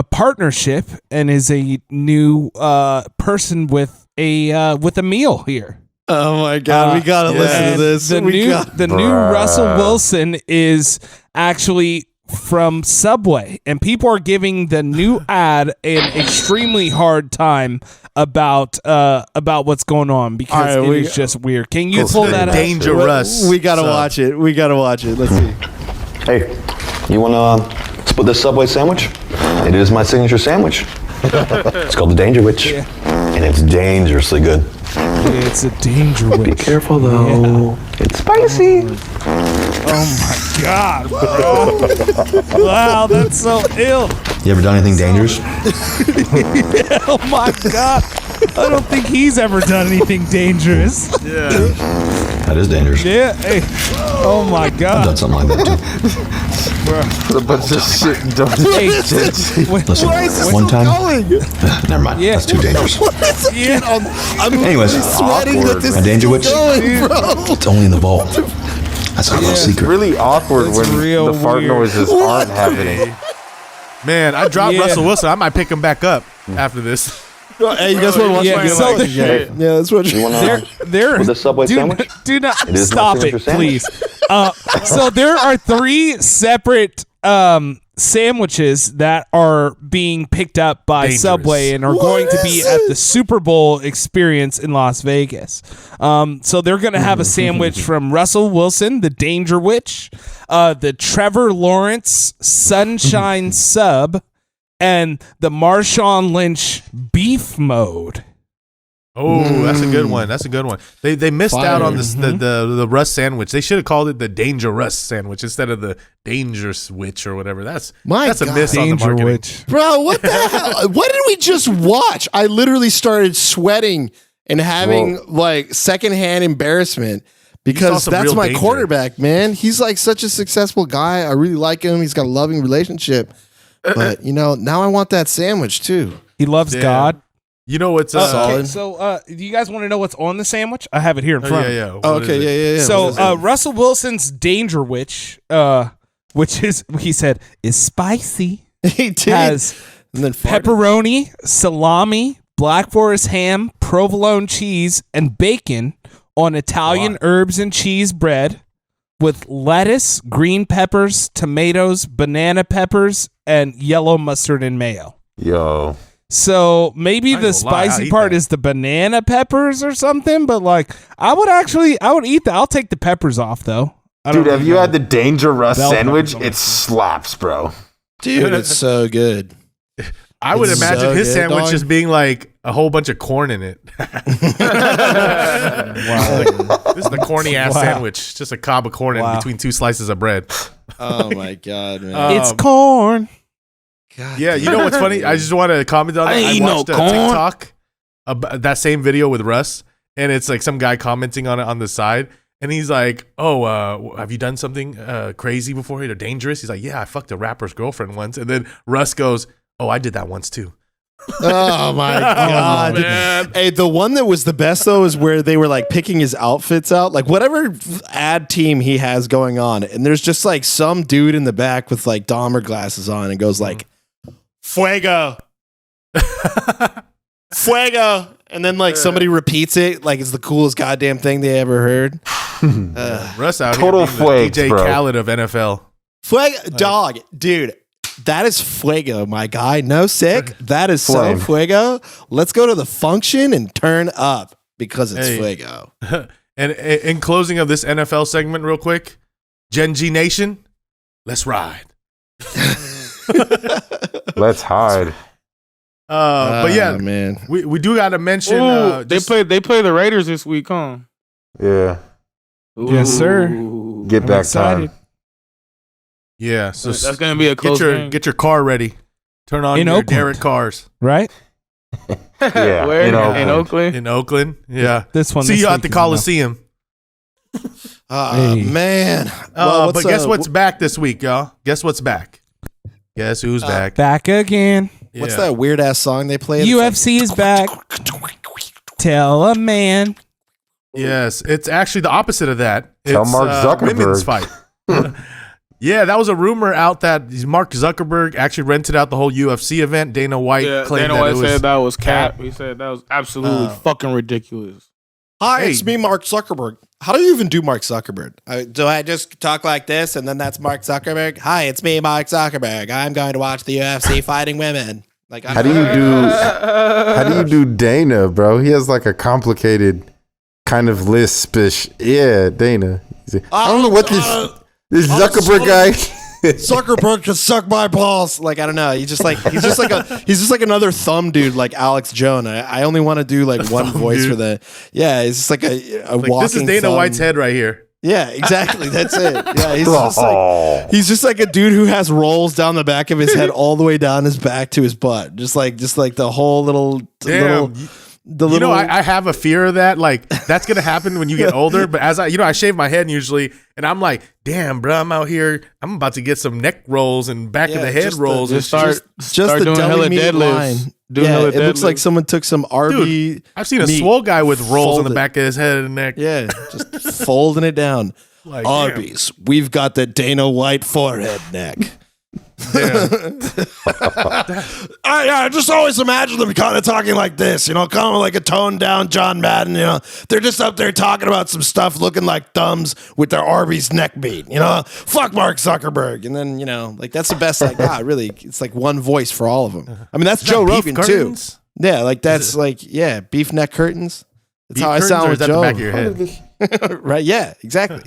partnership and is a new person with a meal here. Oh my God, we gotta listen to this. The new Russell Wilson is actually from Subway, and people are giving the new ad an extremely hard time about what's going on because it is just weird. Can you pull that up? Dangerous. We gotta watch it. Let's see. Hey, you wanna split this Subway sandwich? It is my signature sandwich. It's called the Danger Witch, and it's dangerously good. It's a danger witch. Be careful though. Yeah. It's spicy. Oh my God, bro. Wow, that's so ill. You ever done anything dangerous? Oh my God. I don't think he's ever done anything dangerous. Yeah. That is dangerous. Yeah. Hey. Oh my I've God. done something like that too. A bunch of shit done. Hey, Listen, one time. Never mind. Yeah. That's too dangerous. yeah. Anyways, Sweating that this a Danger Witch. going, bro. It's only in the vault. That's our little It's secret. really awkward It's when real the fart weird. noises aren't happening. Man, I dropped Yeah. Russell Wilson. I might pick him back up after this. Hey, you guys want to watch Yeah, my so reaction? Yeah, that's what You wanna There, with the Subway sandwich? do not It is my stop it, signature sandwich. please. So there are 3 separate sandwiches that are being picked up by Dangerous. Subway and are going to be at the Super Bowl experience in Las Vegas. So they're going to have a sandwich from Russell Wilson, the Danger Witch, the Trevor Lawrence Sunshine Sub, and the Marshawn Lynch Beef Mode. Oh, that's a good one. That's a good one. They missed out on this the Russ sandwich. They should have called it the Danger Russ sandwich instead of the Dangerous Witch or whatever. That's a miss on the Danger marketing. Witch. Bro, what the hell? What did we just watch? I literally started sweating and having like secondhand embarrassment because some that's real my danger. quarterback, man. He's like such a successful guy. I really like him. He's got a loving relationship. But, now I want that sandwich too. He loves Yeah. God. You know what's Okay, so do you guys want to know what's on the sandwich? I have it here in front. yeah. Oh, okay, yeah. So Russell Wilson's Danger Witch, which is he said is spicy, He did. has And then farted. pepperoni, salami, Black Forest ham, provolone cheese, and bacon on Italian herbs and cheese bread with lettuce, green peppers, tomatoes, banana peppers, and yellow mustard and mayo. Yo. So maybe I the ain't gonna lie, I'll spicy eat part that. is the banana peppers or something, but like I would eat that. I'll take the peppers off though. Dude, have you had the Danger Russ Bell sandwich? peppers. It slaps, bro. Dude, it's so good. I would It's imagine so his good, sandwich dog. just being like a whole bunch of corn in it. This is the corny ass sandwich. Just a cob of corn in between 2 slices of bread. Oh my God, man. It's corn. God Yeah, you know what's funny? I just want to comment on that. I watched a TikTok about that same video with Russ, and it's like some guy commenting on it on the side, and he's like, "Oh, have you done something crazy before or dangerous?" He's like, "Yeah, I fucked a rapper's girlfriend once," and then Russ goes, "Oh, I did that once too." Oh my God. man. Hey, the one that was the best though is where they were like picking his outfits out, like whatever ad team he has going on, and there's just like some dude in the back with like Dahmer glasses on and goes like, "Fuego, fuego," and then like somebody repeats it like it's the coolest goddamn thing they ever heard. Russ out Total here being the flags, DJ bro. Khaled of NFL. Fuego, dog, dude. That is fuego, my guy. No sick. That is Flame. so fuego. Let's go to the function and turn up because it's Hey. fuego. And in closing of this NFL segment, real quick, Gen G Nation, let's ride. Let's hide. But yeah, man. we do got to mention. Ooh, they play the Raiders this week, huh? Yeah. Yes, sir. Get I'm back excited. time. Yeah, so That's gonna be a close game. get your car ready. Turn on In your Oakland. Derek cars Right? Yeah, Where? in In Oakland. Oakland. in Oakland. Yeah, This one. see this you at week the is enough. Coliseum. Hey. Man. But guess what's back this week, y'all? Guess what's back? Guess who's back? Back again. What's Yeah. that weird ass song they play? UFC is back. Tell a man. Yes, it's actually the opposite of that. Tell It's Mark Zuckerberg. women's fight. Yeah, that was a rumor out that Mark Zuckerberg actually rented out the whole UFC event. Dana White Yeah, claimed Dana that White it was said that was cap. He said that was absolutely fucking ridiculous. Hi, Hey. it's me, Mark Zuckerberg. How do you even do Mark Zuckerberg? Do I just talk like this and then that's Mark Zuckerberg? Hi, it's me, Mark Zuckerberg. I'm going to watch the UFC fighting women. Like, How do you do Dana, bro? He has like a complicated kind of lispish. Yeah, Dana. I don't know what this Zuckerberg guy. Zuckerberg can suck my balls. Like, I don't know. He's just like another thumb dude, like Alex Jones. I only want to do like one voice dude. for the. Yeah, it's just like a like, walking. this is Dana thumb. White's head right here. Yeah, exactly. That's it. Yeah, he's just like a dude who has rolls down the back of his head all the way down his back to his butt. Just like the whole little Damn. You know, I have a fear of that. Like, that's going to happen when you get older. But as I shave my head usually, and I'm like, damn, bro, I'm out here. I'm about to get some neck rolls and back of the head rolls. Just just start the doing deli hella meat deadlifts. line. Doing Yeah, hella it looks like deadlifts. someone took some Arby. Dude, I've seen a meat, swole guy with rolls on the folded. back of his head and neck. Yeah, just folding it down. Like, Arby's, we've got the Dana White forehead neck. I just always imagine them kind of talking like this, kind of like a toned down John Madden. They're just up there talking about some stuff, looking like thumbs with their Arby's neck meat. Fuck Mark Zuckerberg, and then like that's the best I got. Really, it's like one voice for all of them. I mean, that's Joe beef Rogan curtains? too. Yeah, like that's beef neck curtains. That's Beef how I curtains, sound or with is that the Joe. back of your head? Right? Yeah, exactly.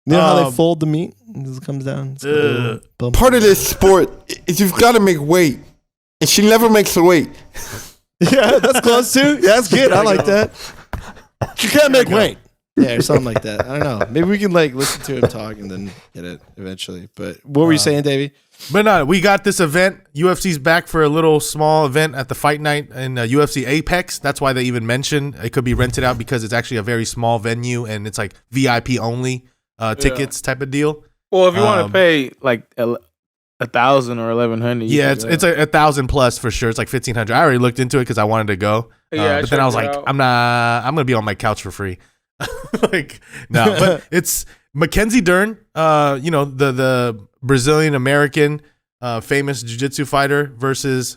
You know how they fold the meat? It just comes down. It's got a little bump. Part of this sport is you've got to make weight, and she never makes the weight. Yeah, that's close too. Yeah, that's good. I like that. You can't make weight. Yeah, or something like that. I don't know. Maybe we can listen to him talk and then get it eventually. But what were you saying, Davey? But no, we got this event. UFC's back for a little small event at the fight night in UFC Apex. That's why they even mentioned it could be rented out because it's actually a very small venue and it's like VIP only tickets type of deal. Well, if you want to pay like 1,000 or 1,100, Yeah, it's 1,000 plus for sure. It's like 1,500. I already looked into it because I wanted to go. Yeah, but then I was like, checked it out. I'm gonna be on my couch for free. Like, no, but it's Mackenzie Dern, the Brazilian American famous jiu-jitsu fighter versus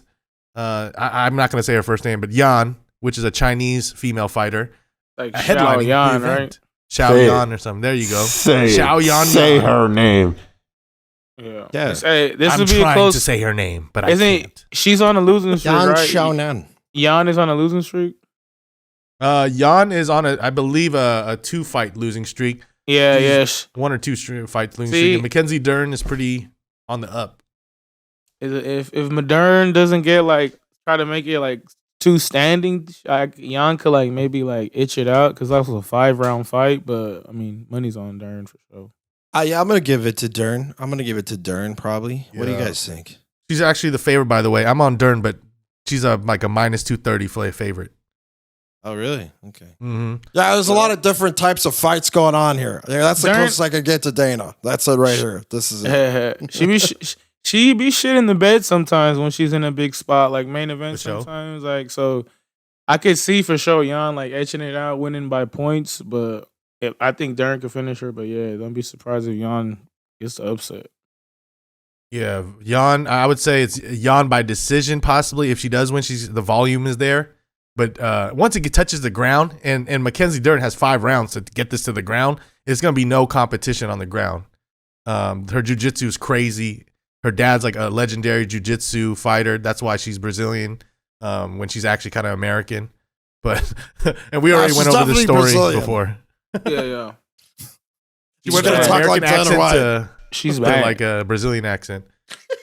I'm not gonna say her first name, but Yan, which is a Chinese female fighter. like Headlining the Yan, event. right? Xiao Say it. Yan or something. There you go. Say Xiao Yan. Say her name. Yeah. Yeah. Hey, this I'm would be a trying close. to say her name, but I Isn't can't. she's on a losing streak, Yan right? Xiaonan. Yan is on a losing streak. Yan is on I believe a 2-fight losing streak. Yeah, She's yeah. 1 or 2 fights losing See- streak. And Mackenzie Dern is pretty on the up. If Modern doesn't get try to make it two standing, Yan could maybe itch it out because that was a 5-round fight. But I mean, money's on Dern for sure. Yeah, I'm gonna give it to Dern. Probably. What do you Yeah. guys think? She's actually the favorite, by the way. I'm on Dern, but she's a minus 230 favorite. Oh, really? Okay. Mm-hmm. Yeah, there's a lot of different types of fights going on here. Yeah, that's the Dern- closest I could get to Dana. That's it right here. This is it. She be shit in the bed sometimes when she's in a big spot, like main event For sure. sometimes. So I could see for sure Yan etching it out, winning by points. But I think Dern could finish her. But yeah, don't be surprised if Yan gets the upset. Yeah, Yan. I would say it's Yan by decision, possibly if she does win. The volume is there, but once it touches the ground, and Mackenzie Dern has 5 rounds to get this to the ground, it's gonna be no competition on the ground. Her jiu-jitsu is crazy. Her dad's like a legendary jiu-jitsu fighter. That's why she's Brazilian when she's actually kind of American. But and we already she's went over this definitely story Brazilian. before. Yeah. She went gonna from an talk American like Dana accent White. to She's back. like a Brazilian accent.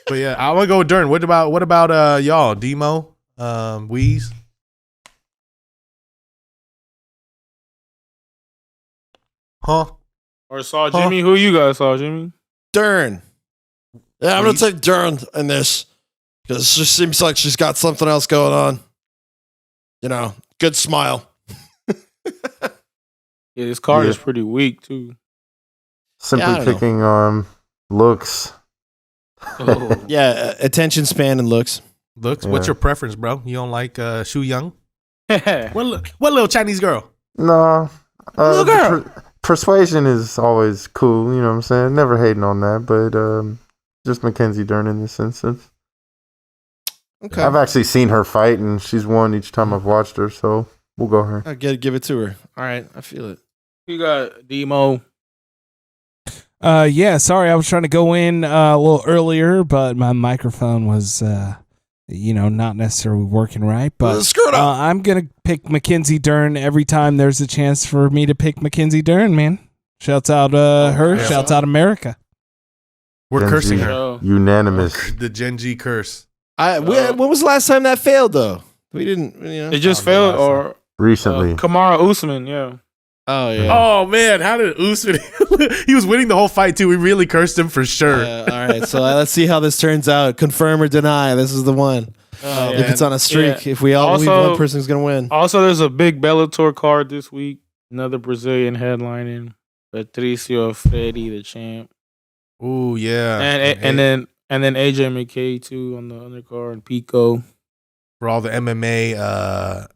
But yeah, I want to go with Dern. What about y'all? Demo, Wheeze? Huh? Or Saw Jimmy? Who you guys saw, Jimmy? Dern. Yeah, I'm going to take Dern in this because it just seems like she's got something else going on. You know, good smile. Yeah, this card is pretty weak, too. Simply picking looks. Oh. Yeah, attention span and looks. Looks. What's your preference, bro? You don't like Shu Young? What little Chinese girl? No. Little girl. Persuasion is always cool, you know what I'm saying? Never hating on that, but just Mackenzie Dern in this instance. Okay. I've actually seen her fight, and she's won each time I've watched her, so we'll go her. I'll give it to her. All right, I feel it. You got Demo. Yeah, sorry, I was trying to go in a little earlier, but my microphone was, not necessarily working right. But I'm gonna pick Mackenzie Dern every time there's a chance for me to pick Mackenzie Dern. Man, shouts out her, shouts out America. We're Gen cursing G, her. Unanimous. The Gen G curse. When was the last time that failed, though? We didn't. It just failed, or recently. Kamara Usman, yeah. Oh yeah. Oh man, how did Usman? He was winning the whole fight too. We really cursed him for sure. All right, so let's see how this turns out. Confirm or deny. This is the one. If it's on a streak, if we all believe one person's gonna win. Also, there's a big Bellator card this week. Another Brazilian headlining. Patricio Freire, the champ. Ooh yeah, and then AJ McKay too on the undercard and Pico for all the MMA.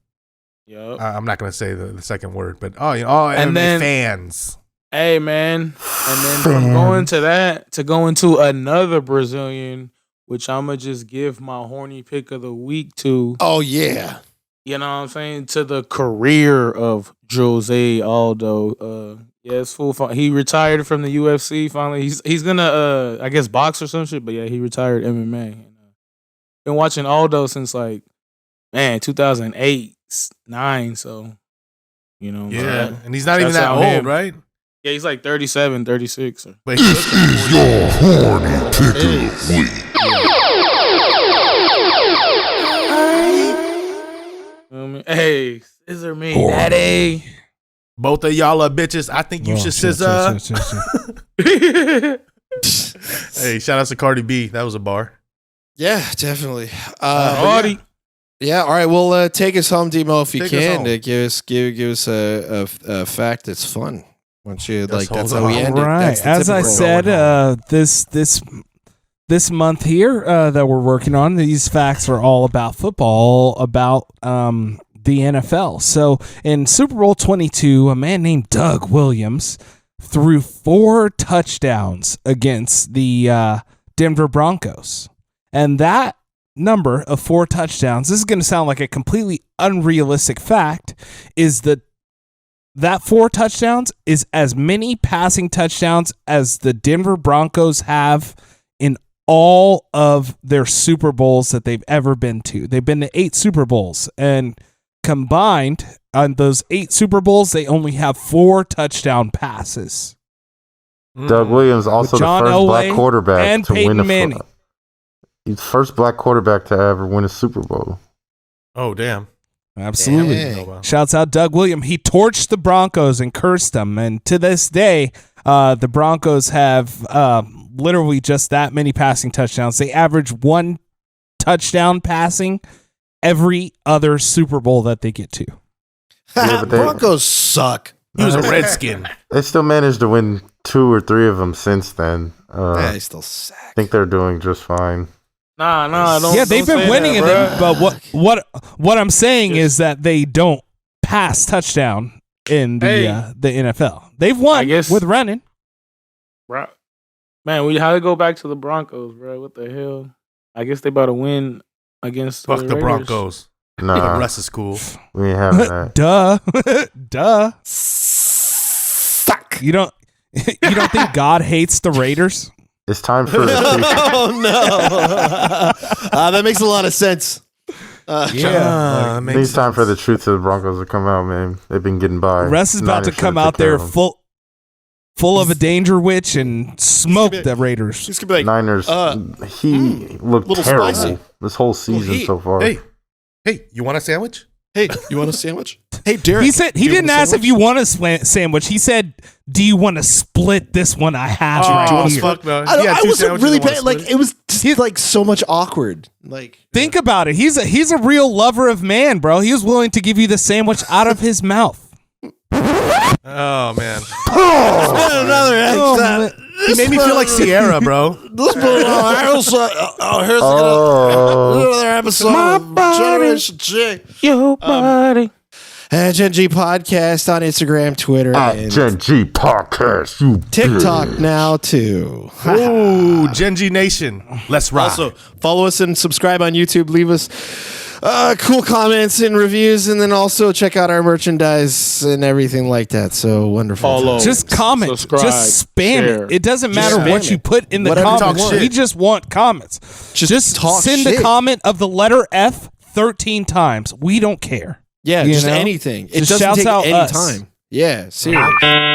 Yep. I'm not gonna say the second word, but all MMA fans. Hey man, and then from going to that to go into another Brazilian, which I'ma just give my horny pick of the week to. Oh yeah, you know what I'm saying, to the career of Jose Aldo. It's full fun. He retired from the UFC finally. He's gonna I guess box or some shit, but yeah, he retired MMA. Been watching Aldo since 2008. 9, so yeah, and he's not even that old, right? Yeah, he's like 37, 36. But he looks like your horny pick of the week. Hey, scissor me, daddy. Both of y'all are bitches. I think you should scissor. Hey, shout out to Cardi B. That was a bar. Yeah, definitely. Cardi. Yeah, all right. Well, take us home, Demo, if you can. To give us a fact that's fun. Once you that's how we end it. Right. As I said, this month here that we're working on, these facts are all about football, about the NFL. So in Super Bowl 22, a man named Doug Williams threw 4 touchdowns against the Denver Broncos, and that number of 4 touchdowns, this is going to sound like a completely unrealistic fact, is that 4 touchdowns is as many passing touchdowns as the Denver Broncos have in all of their Super Bowls that they've ever been to. They've been to 8 Super Bowls, and combined on those 8 Super Bowls, they only have 4 touchdown passes. Doug Williams, also the first black quarterback and to Peyton win Manning. He's the first black quarterback to ever win a Super Bowl. Oh, damn. Absolutely. Damn. Shouts out Doug Williams. He torched the Broncos and cursed them. And to this day, the Broncos have literally just that many passing touchdowns. They average 1 touchdown passing every other Super Bowl that they get to. Yeah, Broncos suck. He was a Redskin. They still managed to win 2 or 3 of them since then. They still suck. I think they're doing just fine. Nah, don't. Yeah, they've been winning in them, but what I'm saying is that they don't pass touchdown in the NFL. They've won with running. Bro, man, we had to go back to the Broncos, bro. What the hell? I guess they about to win against Fuck the Raiders. Broncos. Nah, Russ is cool. We ain't having that. Duh. Fuck. You don't think God hates the Raiders? It's time for the Oh no, that makes a lot of sense. it's time for the truth of the Broncos to come out, man. They've been getting by. Russ is about to come out there full of a danger witch and smoke the Raiders. He's gonna be like, Niners. He looked terrible spicy. this whole season so far. Hey, you want a sandwich? Hey, you want a sandwich? Hey, Derek. He said he didn't ask if you want a sandwich. He said, do you want to split this one I have right here? Fuck no. I wasn't really paying. Like it was just like so much awkward. Like think about it. He's a real lover of man, bro. He was willing to give you the sandwich out of his mouth. Oh man. Another He made me feel like Sierra, bro. Here's another episode of Generation G. Your body. Gen G Podcast on Instagram, Twitter, and Gen G Podcast. You TikTok bitch. now too. Ooh, Gen G Nation. Let's ride. Also, follow us and subscribe on YouTube. Leave us cool comments and reviews, and then also check out our merchandise and everything like that. So wonderful. Follow. Just comment. Subscribe, Just spam share. it. It doesn't matter spam what it. you put in the Whatever comments. talk shit. We just want comments. Just talk send shit. a comment of the letter F 13 times. We don't care. Yeah, You just know? anything. It Just doesn't shouts take out any us. time. Yeah, seriously.